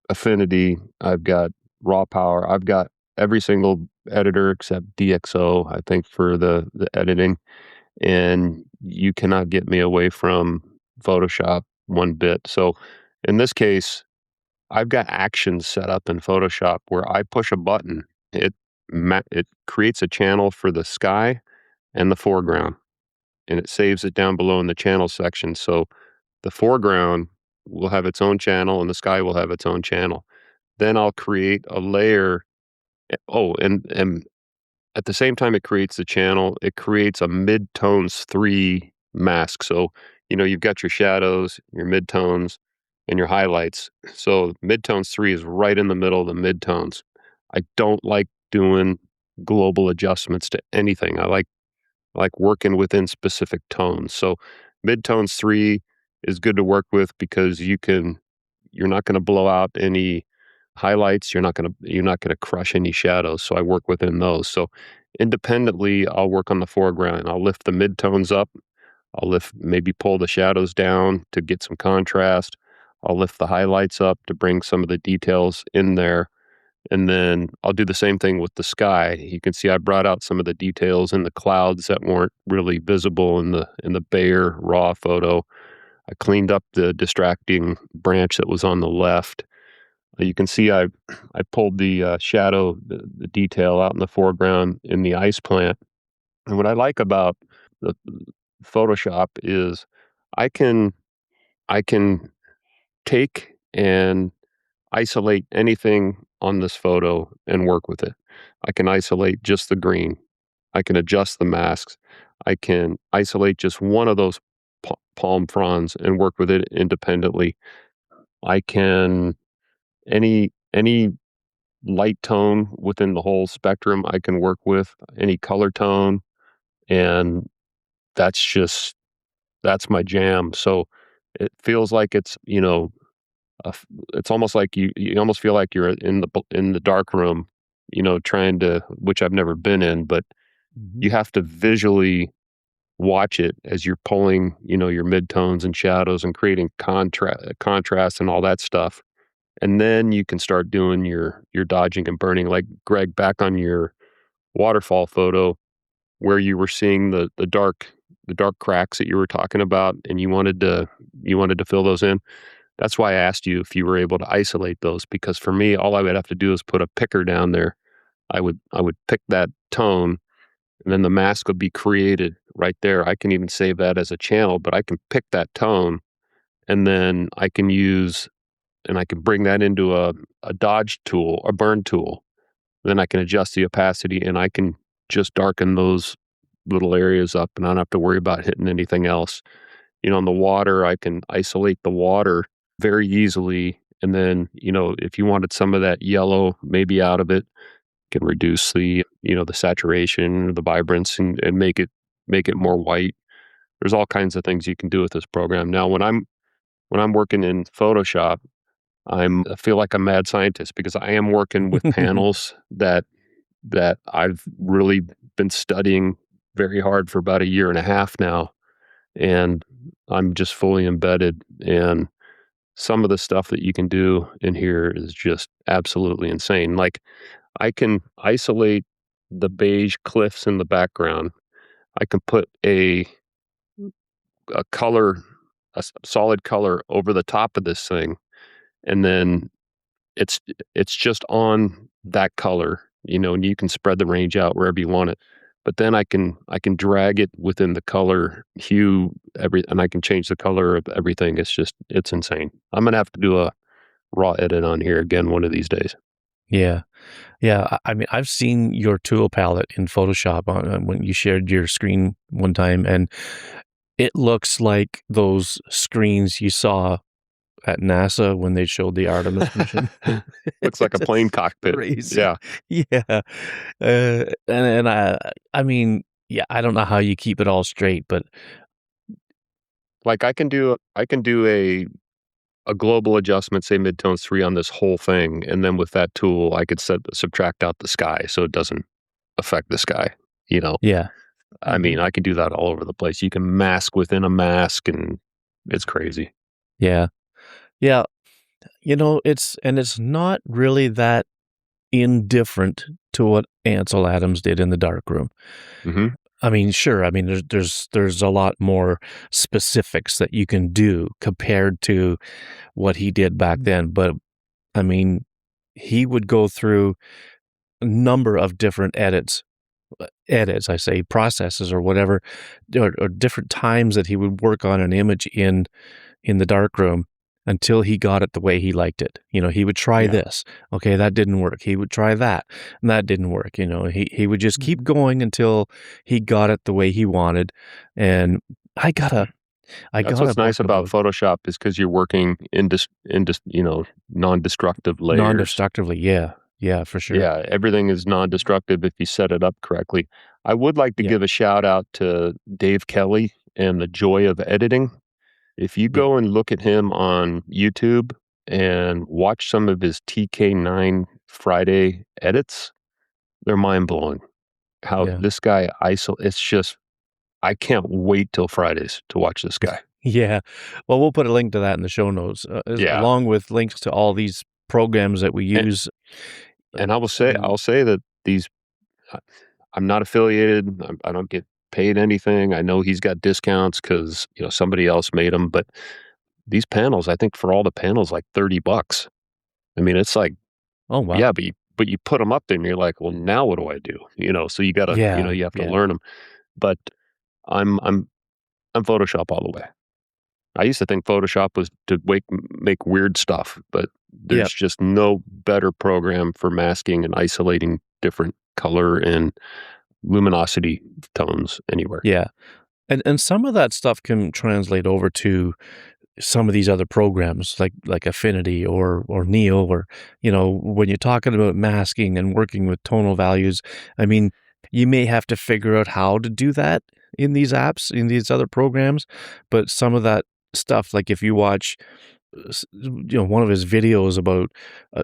Affinity, I've got Raw Power, I've got every single editor except DxO, I think, for the editing, and you cannot get me away from Photoshop one bit. So, in this case, I've got actions set up in Photoshop where I push a button, it creates a channel for the sky and the foreground, and it saves it down below in the channel section. So the foreground will have its own channel and the sky will have its own channel. Then I'll create a layer. Oh, and at the same time it creates the channel, it creates a midtones 3 mask. So, you've got your shadows, your midtones, and your highlights. So midtones 3 is right in the middle of the midtones. I don't like doing global adjustments to anything. I like working within specific tones. So midtones 3 is good to work with because you're not going to blow out any highlights, you're not going to crush any shadows. So I work within those. So independently, I'll work on the foreground. I'll lift the midtones up. Maybe pull the shadows down to get some contrast. I'll lift the highlights up to bring some of the details in there. And then I'll do the same thing with the sky. You can see I brought out some of the details in the clouds that weren't really visible in the Bayer raw photo. I cleaned up the distracting branch that was on the left. You can see I pulled the shadow, the detail out in the foreground in the ice plant. And what I like about the Photoshop is I can I can take and isolate anything on this photo and work with it. I can isolate just the green. I can adjust the masks. I can isolate just one of those palm fronds and work with it independently. I can any light tone within the whole spectrum I can work with, any color tone, and that's just that's my jam. So it feels like it's almost like you almost feel like you're in the dark room, trying to, which I've never been in, but Mhm. you have to visually watch it as you're pulling, your midtones and shadows and creating contrast and all that stuff. And then you can start doing your dodging and burning. Like Greg, back on your waterfall photo where you were seeing the dark cracks that you were talking about and you wanted to fill those in. That's why I asked you if you were able to isolate those, because for me, all I would have to do is put a picker down there. I would pick that tone, and then the mask would be created right there. I can even save that as a channel, but I can pick that tone, and then I can bring that into a dodge tool, a burn tool. Then I can adjust the opacity, and I can just darken those little areas up, and I don't have to worry about hitting anything else. On the water, I can isolate the water very easily. And then, if you wanted some of that yellow maybe out of it, can reduce the saturation, the vibrance, and make it more white. There's all kinds of things you can do with this program. Now, when I'm working in Photoshop, I feel like a mad scientist because I am working with panels that I've really been studying very hard for about a year and a half now, and I'm just fully embedded. And some of the stuff that you can do in here is just absolutely insane. Like I can isolate the beige cliffs in the background. I can put a color, solid color over the top of this thing, and then it's it's just on that color, and you can spread the range out wherever you want it. But then I can drag it within the color hue, and I can change the color of everything. It's insane. I'm gonna have to do a raw edit on here again one of these days. Yeah. Yeah, I mean, I've seen your tool palette in Photoshop when you shared your screen one time, and it looks like those screens you saw at NASA when they showed the Artemis mission. Looks like a It's plane cockpit. crazy. Yeah. Yeah. And I mean, yeah, I don't know how you keep it all straight, but Like I can do a global adjustment, say midtones 3 on this whole thing, and then with that tool, I could subtract out the sky so it doesn't affect the sky, you know? yeah. I mean, I can do that all over the place. You can mask within a mask, and it's crazy. Yeah. Yeah. It's not really that indifferent to what Ansel Adams did in the darkroom. Mhm. I mean, sure. I mean, there's a lot more specifics that you can do compared to what he did back then. But I mean, he would go through a number of different I say processes or whatever, or different times that he would work on an image in the darkroom until he got it the way he liked it. He would try Yeah. this. Okay, that didn't work. He would try that, and that didn't work. He would just keep going until he got it the way he wanted. And I gotta That's what's nice book about Photoshop is because you're working non-destructive layers. non-destructively. Yeah, for sure. Yeah, everything is non-destructive if you set it up correctly. I would like to Yeah. give a shout out to Dave Kelly and the joy of editing. If you go and look at him on YouTube and watch some of his TK9 Friday edits, they're mind-blowing. How Yeah. this guy it's just I can't wait till Fridays to watch this guy. Yeah. Well, we'll put a link to that in the show notes, Yeah. along with links to all these programs that we use. And I'll say that these I'm not affiliated. I don't get paid anything. I know he's got discounts because somebody else made them, but these panels, I think for all the panels, like $30. I mean, it's like, Oh, wow. yeah, but you put them up there and you're like, well, now what do I do? So you gotta, Yeah, you have to yeah. learn them. But I'm Photoshop all the way. I used to think Photoshop was to make weird stuff, but there's just no better program for masking and isolating different color and luminosity tones anywhere. Yeah. And some of that stuff can translate over to some of these other programs like Affinity or Neo, or when you're talking about masking and working with tonal values, I mean, you may have to figure out how to do that in these apps, in these other programs, but some of that stuff, like if you watch one of his videos about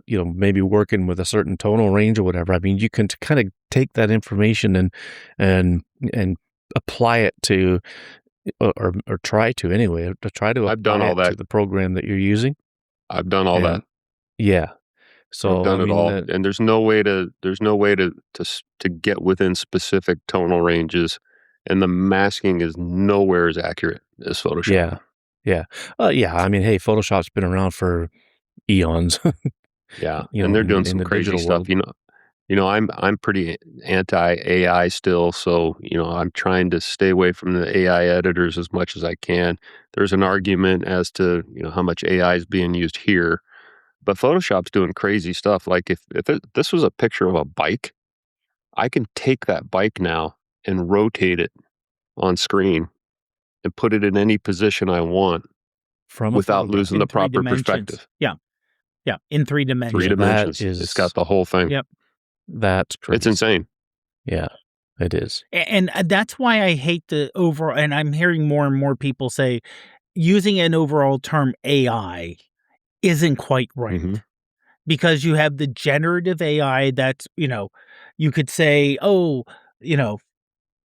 maybe working with a certain tonal range or whatever, I mean, you can kind of take that information and apply it to or try to anyway, to try to I've done apply all it that. to the program that you're using. I've done all that. Yeah. So I've done I it mean, all, and there's no way to get within specific tonal ranges, and the masking is nowhere as accurate as Photoshop. yeah. Yeah. I mean, hey, Photoshop's been around for eons. Yeah, and they're doing some crazy stuff. I'm pretty anti AI still, so I'm trying to stay away from the AI editors as much as I can. There's an argument as to how much AI is being used here, but Photoshop's doing crazy stuff. Like if this was a picture of a bike, I can take that bike now and rotate it on screen and put it in any position I want From without losing In the 3 proper dimensions. perspective. Yeah, in 3 dimensions. 3 dimensions. That It's got the whole thing. Yep. That's crazy. It's insane. Yeah, it is. And that's why I hate the overall, and I'm hearing more and more people say using an overall term AI isn't quite right. Mhm. Because you have the generative AI that's, you could say, oh,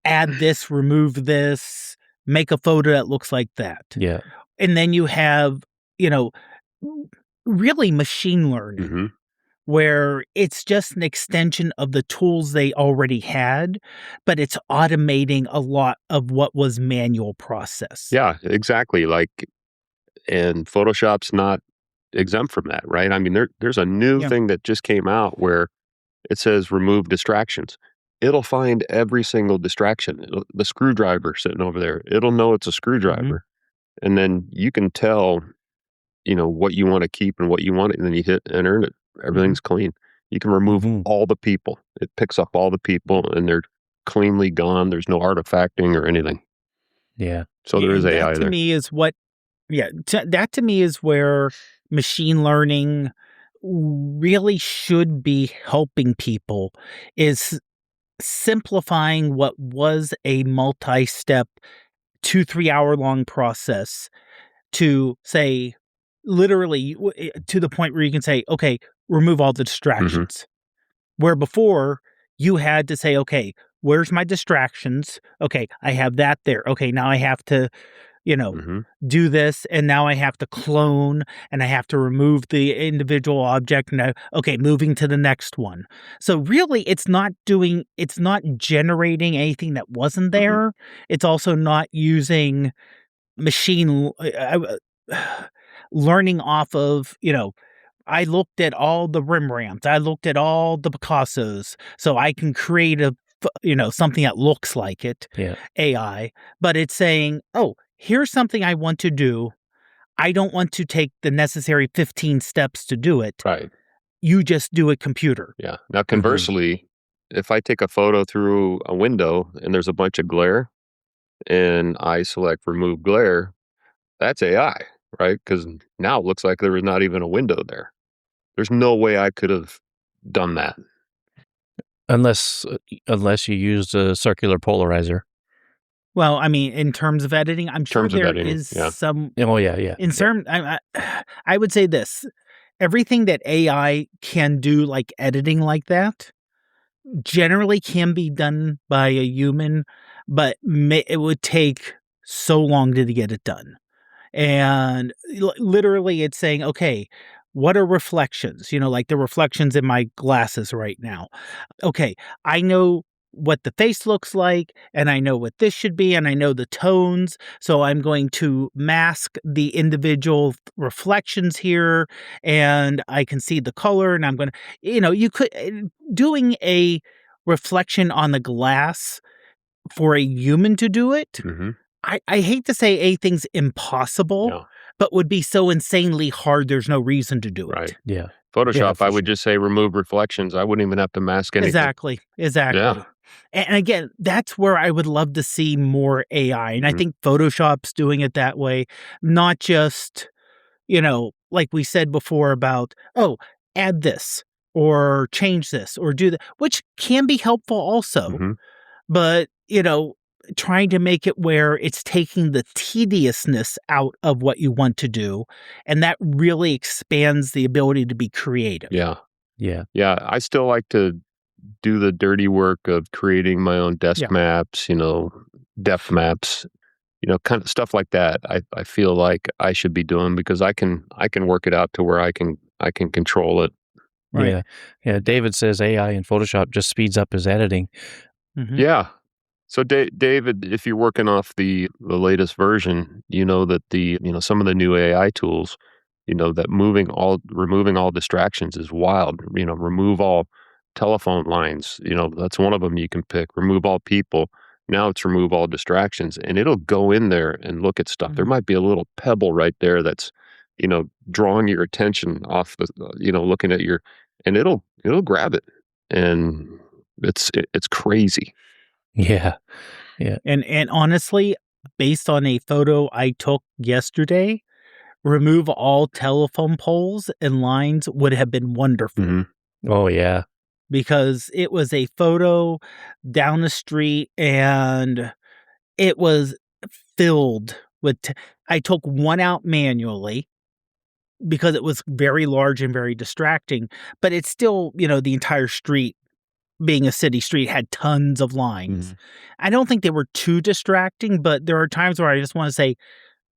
add this, remove this, make a photo that looks like that. Yeah. And then you have, really machine learning, Mhm. where it's just an extension of the tools they already had, but it's automating a lot of what was manual process. Yeah, exactly. And Photoshop's not exempt from that, right? I mean, there's a new Yeah. thing that just came out where it says remove distractions. It'll find every single distraction. The screwdriver sitting over there, it'll know it's a screwdriver. And then you can tell, what you want to keep and what you want, and then you hit enter and everything's clean. You can remove all the people. It picks up all the people and they're cleanly gone. There's no artifacting or anything. Yeah. So there is And AI that to there. me is what, that to me is where machine learning really should be helping people, is simplifying what was a multi-step 2-3 hour long process to say, literally to the point where you can say, okay, remove all the Mhm. distractions. Where before you had to say, okay, where's my distractions? Okay, I have that there. Okay, now I have to, you know, Mhm. do this, and now I have to clone, and I have to remove the individual object, and okay, moving to the next one. So really, it's not generating anything that wasn't Mhm. there. It's also not using machine learning off of, I looked at all the Rembrandts, I looked at all the Picassos, so I can create something that looks like it, Yeah. AI, but it's saying, "Oh, here's something I want to do. I don't want to take the necessary 15 steps to do it. Right. You just do it, computer." Yeah. Now, Mhm. conversely, if I take a photo through a window and there's a bunch of glare and I select remove glare, that's AI, right? Because now it looks like there was not even a window there. There's no way I could have done that in Unless you used a circular polarizer. Well, I mean, in terms of editing, I'm sure terms of there editing. is Yeah. some Oh, yeah, yeah, in yeah. certain I would say this, everything that AI can do, like editing like that, generally can be done by a human, but it would take so long to get it done. And literally, it's saying, okay, what are reflections? Like the reflections in my glasses right now. Okay, I know what the face looks like, and I know what this should be, and I know the tones. So I'm going to mask the individual reflections here, and I can see the color, and I'm going to, you could, doing a reflection on the glass for a human to do it. Mhm. I hate to say anything's impossible, Yeah. but would be so insanely hard, there's no reason to do Right. it. Yeah. Yeah, Photoshop, I for would sure. just say remove reflections. I wouldn't even have to mask anything. Exactly, Yeah. exactly. And again, that's where I would love to see more AI, and I Mhm. think Photoshop's doing it that way, not just, like we said before about, "Oh, add this, or change this, or do that," which can be helpful also. Mhm. But, trying to make it where it's taking the tediousness out of what you want to do, and that really expands the ability to be creative. Yeah. Yeah. Yeah. I still like to do the dirty work of creating my own desk Yeah, maps, depth maps, kind of stuff like that. I feel like I should be doing because I can work it out to where I can control it. right. Yeah. Yeah, David says AI in Photoshop just speeds up his editing. Mhm, Yeah. So David, if you're working off the latest version, you know that some of the new AI tools, that removing all distractions is wild. Remove all telephone lines. That's one of them you can pick. Remove all people. Now it's remove all distractions, and it'll go in there and look at stuff. There mhm. might be a little pebble right there that's, drawing your attention off looking at and it'll grab it, and it's crazy. Yeah. Yeah. And honestly, based on a photo I took yesterday, remove all telephone poles and lines would have been wonderful, Mhm. Oh, yeah. because it was a photo down the street, and it was filled with I took one out manually because it was very large and very distracting, but it's still, the entire street, being a city street, had tons of lines. Mhm. I don't think they were too distracting, but there are times where I just wanna say,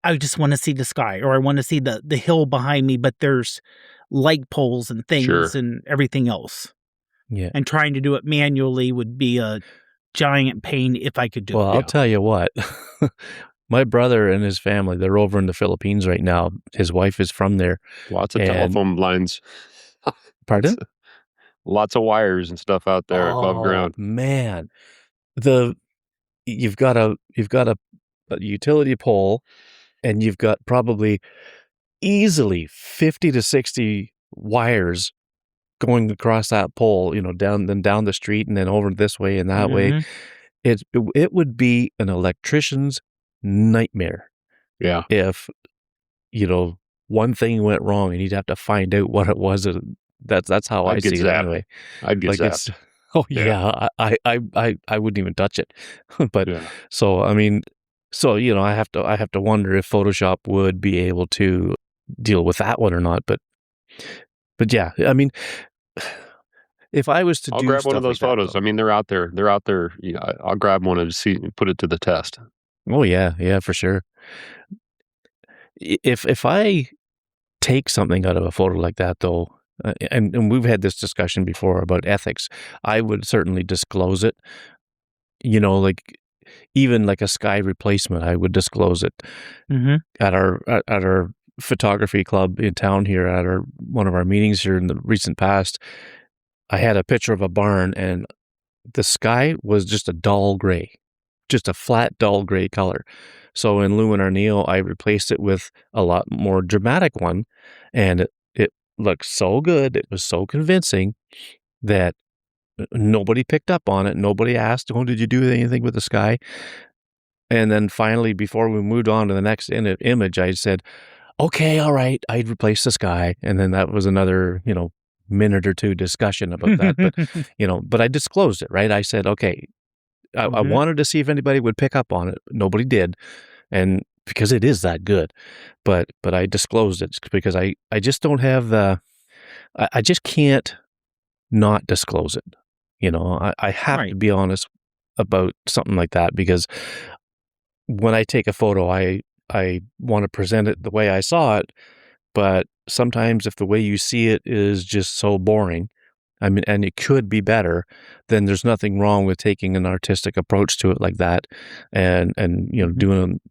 I just wanna see the sky, or I wanna see the hill behind me, but there's light poles and things Sure. and everything else, Yeah. and trying to do it manually would be a giant pain if I could do Well, it. I'll Yeah. tell you what. My brother and his family, they're over in the Philippines right now. His wife is from there, Lots of and telephone lines. Pardon? Lots of wires and stuff out there above Oh, ground. man. The you've got a utility pole, and you've got probably easily 50 to 60 wires going across that pole, down the street and then over this way and that way. Mhm. It would be an electrician's nightmare Yeah. if, one thing went wrong and you'd have to find out what it was. That's how I I'd get see it zapped. anyway. I'd get Like zapped. oh Yeah. yeah, I wouldn't even touch it. But Yeah. so, I mean, I have to wonder if Photoshop would be able to deal with that one or not. But yeah, I mean, if I was to I'll do grab one of stuff those like that photos. though. I mean, they're out there. They're out there. I'll grab one and see and put it to the test. Oh yeah, for sure. If I take something out of a photo like that though, and we've had this discussion before about ethics, I would certainly disclose it. Like even like a sky replacement, I would disclose it Mm-hmm. at our photography club in town here at one of our meetings here in the recent past. I had a picture of a barn and the sky was just a dull gray, just a flat dull gray color. So in Luminar Neo, I replaced it with a lot more dramatic one, and it looked so good. It was so convincing that nobody picked up on it. Nobody asked, "Oh, did you do anything with the sky?" And then finally, before we moved on to the next image, I said, "Okay, all right, I'd replace the sky." And then that was another, minute or two discussion about that. But, but I disclosed it, right? I said, okay, I Mm-hmm. wanted to see if anybody would pick up on it. Nobody did. And because it is that good, but I disclosed it because I just don't have I just can't not disclose it. I have to Right. be honest about something like that because when I take a photo, I want to present it the way I saw it, but sometimes if the way you see it is just so boring, I mean, and it could be better, then there's nothing wrong with taking an artistic approach to it like that, and Mm-hmm.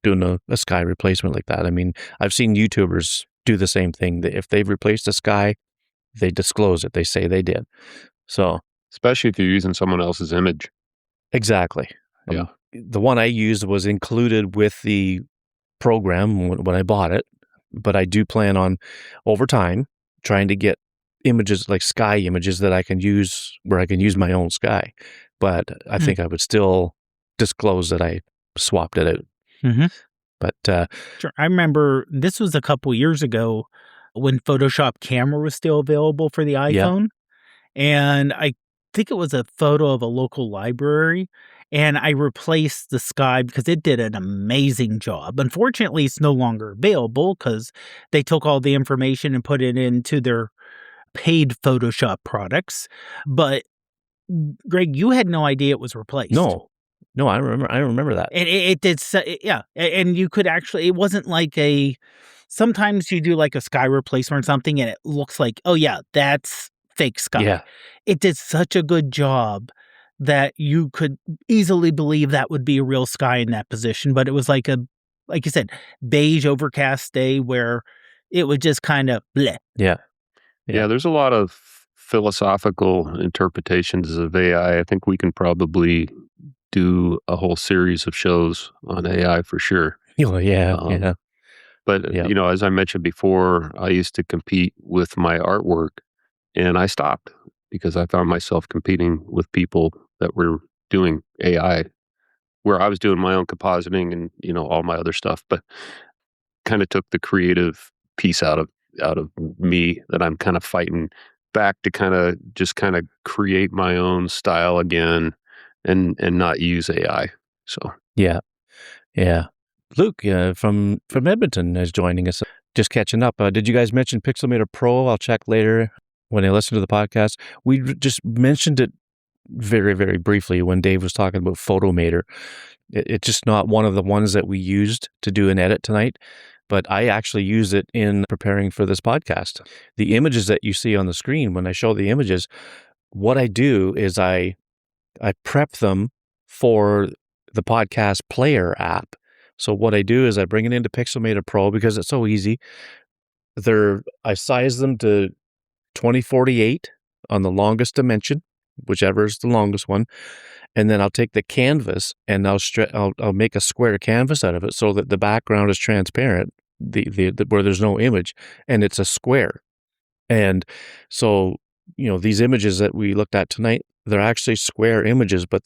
doing a sky replacement like that. I mean, I've seen YouTubers do the same thing. That if they've replaced a sky, they disclose it. They say they did. So Especially if you're using someone else's image. exactly. Yeah. The one I used was included with the program when I bought it, but I do plan on over time trying to get images like sky images that I can use where I can use my own sky. But I think I would still disclose that I swapped it out. Mm-hmm. But Sure. I remember this was a couple years ago when Photoshop Camera was still available for the yeah, iPhone. And I think it was a photo of a local library. And I replaced the sky because it did an amazing job. Unfortunately, it's no longer available because they took all the information and put it into their paid Photoshop products. But Greg, you had no idea it was replaced. no, I remember that. And it did, yeah. And you could actually, it wasn't like sometimes you do like a sky replacement or something and it looks like, oh, yeah, that's fake sky. Yeah, It did such a good job that you could easily believe that would be a real sky in that position. But it was like you said, beige overcast day where it would just kind of bleh. yeah, Yeah. yeah. There's a lot of philosophical interpretations of AI. I think we can probably do a whole series of shows on AI for sure. Oh, yeah, Um, yeah, but, yeah. as I mentioned before, I used to compete with my artwork and I stopped because I found myself competing with people that were doing AI where I was doing my own compositing and, all my other stuff, but kind of took the creative piece out of me that I'm kind of fighting back to kind of create my own style again and not use AI. So Yeah, yeah. Luke from Edmonton is joining us. Just catching up. Did you guys mention Pixelmator Pro? I'll check later when I listen to the podcast. We just mentioned it very, very briefly when Dave was talking about Photomator. It's just not one of the ones that we used to do an edit tonight, but I actually use it in preparing for this podcast. The images that you see on the screen, when I show the images, what I do is I prep them for the podcast player app. So what I do is I bring it into Pixelmator Pro because it's so easy. I size them to 2048 on the longest dimension, whichever is the longest one, and then I'll take the canvas and I'll make a square canvas out of it so that the background is transparent, the where there's no image, and it's a square. And so these images that we looked at tonight, they're actually square images, but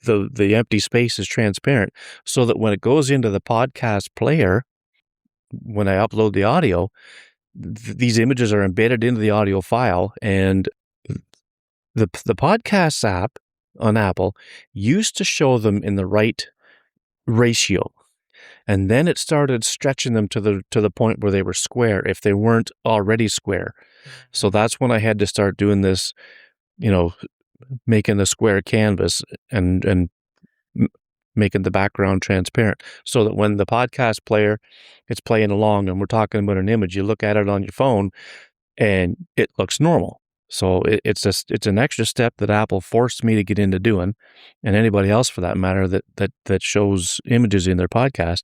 the empty space is transparent, so that when it goes into the podcast player, when I upload the audio, these images are embedded into the audio file, and the Podcasts app on Apple used to show them in the right ratio, and then it started stretching them to the point where they were square if they weren't already square. So that's when I had to start doing this, making a square canvas and making the background transparent, so that when the podcast player is playing along and we're talking about an image, you look at it on your phone and it looks normal. So it's an extra step that Apple forced me to get into doing, and anybody else for that matter that shows images in their podcast,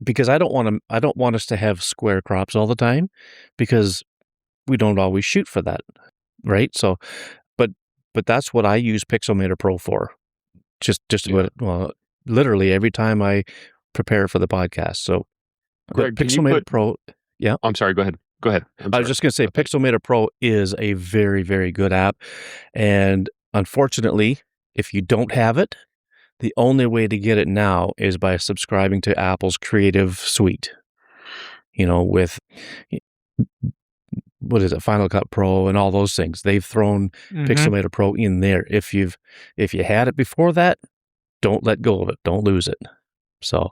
because I don't want us to have square crops all the time, because we don't always shoot for that, right? So, but that's what I use Pixelmator Pro for. Just well, literally every time I prepare for the podcast. So, Greg, Pixelmator Pro. Yeah, I'm sorry. Go ahead. I was just going to say, Pixelmator Pro is a very, very good app. And unfortunately, if you don't have it, the only way to get it now is by subscribing to Apple's Creative Suite. With, what is it, Final Cut Pro and all those things. They've thrown Pixelmator Pro in there. If you had it before that, don't let go of it. Don't lose it. So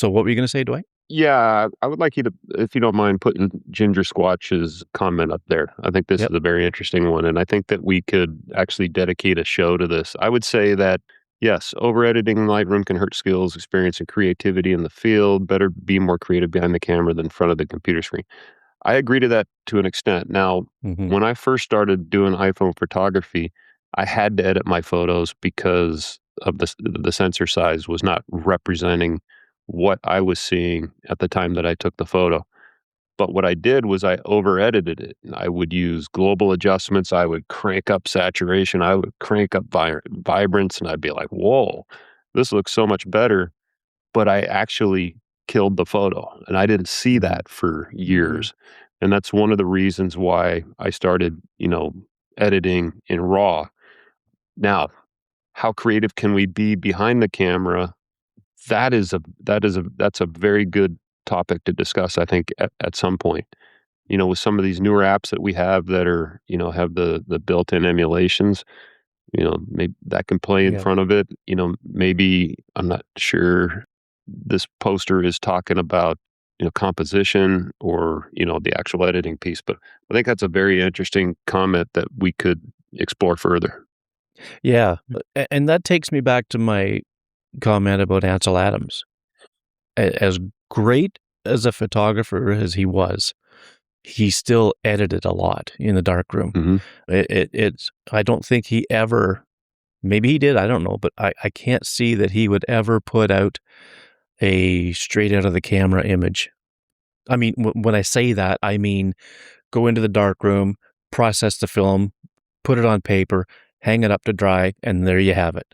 what were you going to say, Dwight? Yeah, I would like you to, if you don't mind, putting Ginger Squatch's comment up there. I think this is a very interesting one, and I think that we could actually dedicate a show to this. I would say that, yes, over-editing in Lightroom can hurt skills, experience, and creativity in the field. Better be more creative behind the camera than in front of the computer screen. I agree to that to an extent. Now, when I first started doing iPhone photography, I had to edit my photos because of the sensor size was not representing what I was seeing at the time that I took the photo. But what I did was I over-edited it. I would use global adjustments. I would crank up saturation. I would crank up vibrance, and I'd be like, whoa, this looks so much better. But I actually killed the photo, and I didn't see that for years. And that's one of the reasons why I started, editing in RAW. Now, how creative can we be behind the camera? That's a very good topic to discuss, I think, at some point. With some of these newer apps that we have that are, have the built-in emulations, maybe that can play in front of it. Maybe, I'm not sure this poster is talking about, composition or, the actual editing piece, but I think that's a very interesting comment that we could explore further. Yeah. And that takes me back to my comment about Ansel Adams. As great as a photographer as he was, he still edited a lot in the darkroom. I don't think he ever, maybe he did, I don't know, but I can't see that he would ever put out a straight out of the camera image. I mean, when I say that, I mean, go into the darkroom, process the film, put it on paper, hang it up to dry, and there you have it.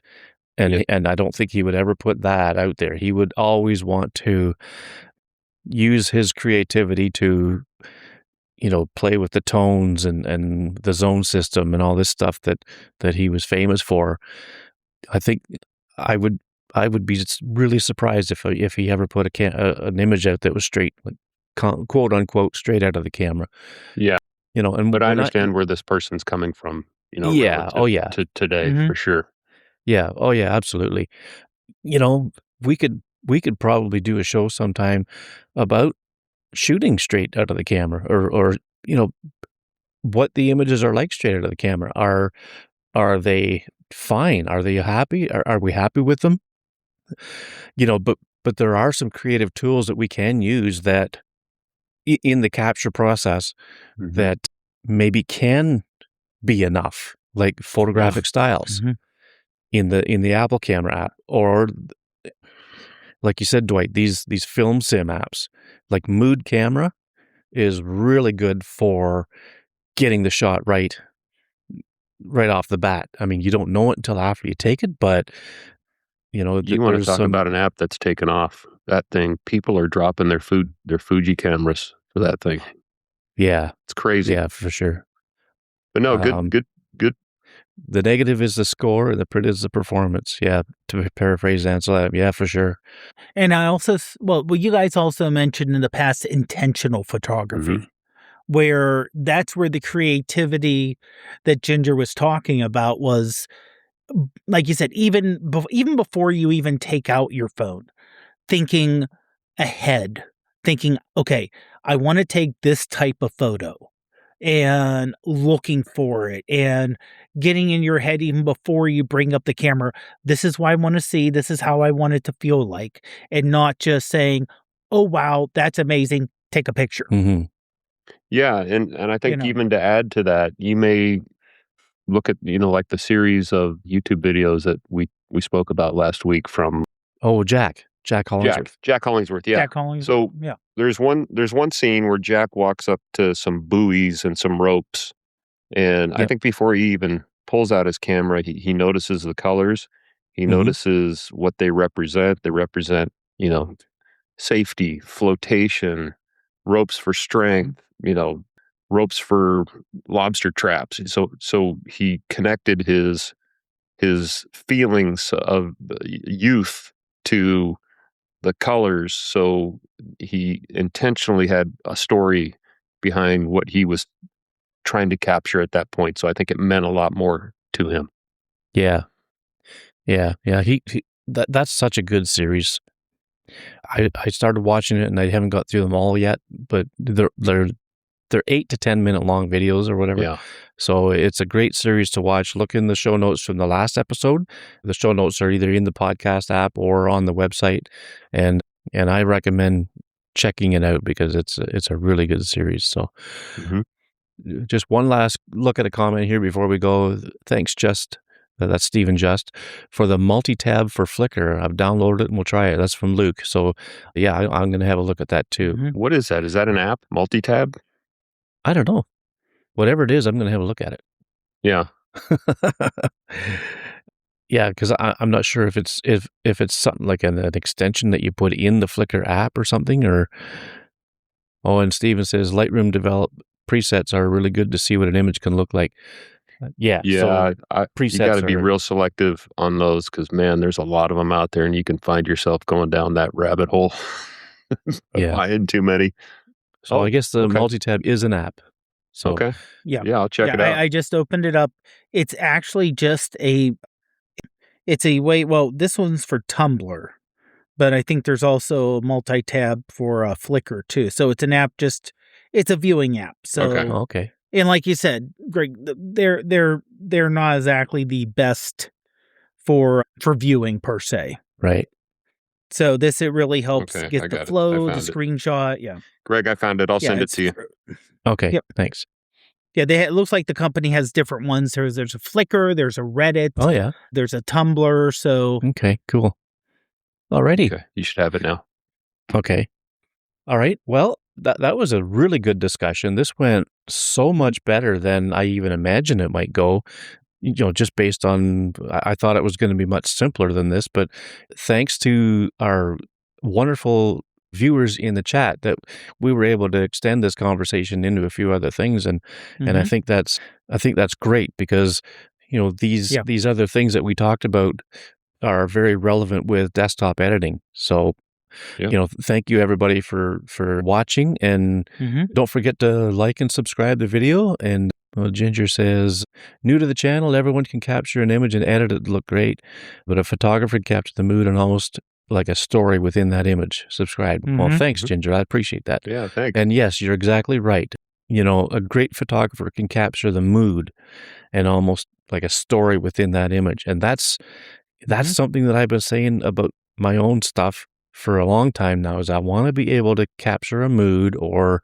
And I don't think he would ever put that out there. He would always want to use his creativity to, play with the tones and the zone system and all this stuff that he was famous for. I think I would be really surprised if he ever put an image out that was straight, like, quote unquote, straight out of the camera. Yeah. But I understand where this person's coming from, Yeah. Oh, yeah. To today, for sure. Yeah. Oh, yeah, absolutely. We could probably do a show sometime about shooting straight out of the camera, or what the images are like straight out of the camera. Are they fine? Are they happy? Are we happy with them? But there are some creative tools that we can use that in the capture process that maybe can be enough, like photographic styles in the Apple camera app, or like you said, Dwight, these film sim apps, like Mood Camera is really good for getting the shot right off the bat. I mean, you don't know it until after you take it, but you want to talk about an app that's taken off. That thing, people are dropping their Fuji cameras for that thing. Yeah, it's crazy. Yeah, for sure. But no, good The negative is the score, and the print is the performance. Yeah, to paraphrase Ansel, yeah, for sure. And I also, you guys also mentioned in the past intentional photography, where that's where the creativity that Ginger was talking about was, like you said, even before you even take out your phone, thinking ahead, thinking, okay, I want to take this type of photo and looking for it and getting in your head even before you bring up the camera. This is what I want to see. This is how I want it to feel like, and not just saying, oh, wow, that's amazing. Take a picture. Mm-hmm. Yeah. And I think even to add to that, you may look at, like the series of YouTube videos that we spoke about last week from Jack Hollingsworth. Jack Hollingsworth, yeah. Jack Hollingsworth, so yeah. there's one scene where Jack walks up to some buoys and some ropes, and I think before he even pulls out his camera, he notices the colors. He notices what they represent. They represent, safety, flotation, ropes for strength, ropes for lobster traps. So he connected his feelings of youth to the colors. So he intentionally had a story behind what he was trying to capture at that point. So I think it meant a lot more to him. Yeah. That's such a good series. I started watching it and I haven't got through them all yet, but they're 8 to 10 minute long videos or whatever. Yeah. So it's a great series to watch. Look in the show notes from the last episode. The show notes are either in the podcast app or on the website, and I recommend checking it out because it's a really good series. So just one last look at a comment here before we go. Thanks, that's Stephen Just, for the multi-tab for Flickr. I've downloaded it and we'll try it. That's from Luke. So yeah, I'm going to have a look at that too. What is that? Is that an app? Multi-tab? I don't know. Whatever it is, I'm going to have a look at it. Yeah. Yeah, because I'm not sure if it's something like an extension that you put in the Flickr app or something, or... Oh, and Steven says Lightroom develop presets are really good to see what an image can look like. Yeah. So presets, you got to be real selective on those because, man, there's a lot of them out there, and you can find yourself going down that rabbit hole. Buying too many. So I guess the multi-tab is an app. So okay. Yeah, I'll check it out. I just opened it up. It's actually just it's a way. Well, this one's for Tumblr, but I think there's also a multi-tab for Flickr too. So it's an app. It's a viewing app. So okay. And like you said, Greg, they're not exactly the best for viewing per se. Right. So it really helps get the flow, the screenshot. Yeah. Greg, I found it. I'll send it to you. Okay. Yep. Thanks. Yeah, it looks like the company has different ones. There's a Flickr, there's a Reddit. Oh yeah. There's a Tumblr. So okay, cool. Alrighty. Okay, you should have it now. Okay. All right. Well, that was a really good discussion. This went so much better than I even imagined it might go. Just based on, I thought it was going to be much simpler than this, but thanks to our wonderful viewers in the chat that we were able to extend this conversation into a few other things. And I think that's great because, these other things that we talked about are very relevant with desktop editing. So, thank you everybody for watching, and don't forget to like and subscribe the video. And Ginger says, new to the channel, everyone can capture an image and edit it to look great, but a photographer can capture the mood and almost like a story within that image. Subscribe. Well, thanks, Ginger. I appreciate that. Yeah, thanks. And yes, you're exactly right. A great photographer can capture the mood and almost like a story within that image. And that's something that I've been saying about my own stuff for a long time now, is I want to be able to capture a mood or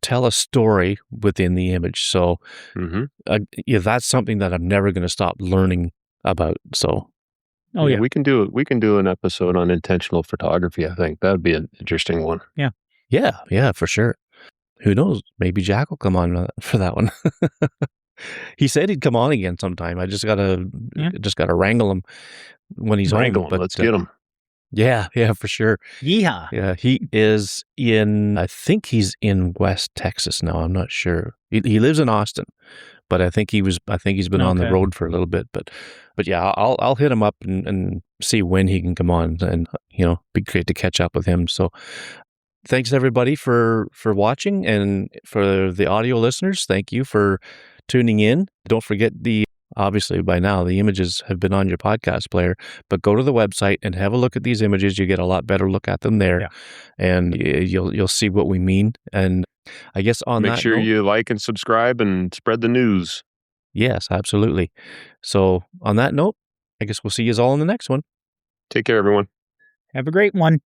tell a story within the image. So that's something that I'm never going to stop learning about. So we can do an episode on intentional photography. I think that would be an interesting one. Yeah, for sure. Who knows? Maybe Jack will come on for that one. He said he'd come on again sometime. I just gotta wrangle him when he's home. But let's get him. Yeah, for sure. Yeah, he is I think he's in West Texas now. I'm not sure. He lives in Austin, but I think he's been on the Okay. road for a little bit. But yeah, I'll hit him up and see when he can come on, and be great to catch up with him. So thanks everybody for watching, and for the audio listeners, thank you for tuning in. Don't forget, obviously by now the images have been on your podcast player, but go to the website and have a look at these images. You get a lot better look at them there, Yeah. and you'll see what we mean. And I guess on Make that sure note, you like and subscribe and spread the news. yes, absolutely. So on that note, I guess we'll see you all in the next one. Take care, everyone. Have a great one.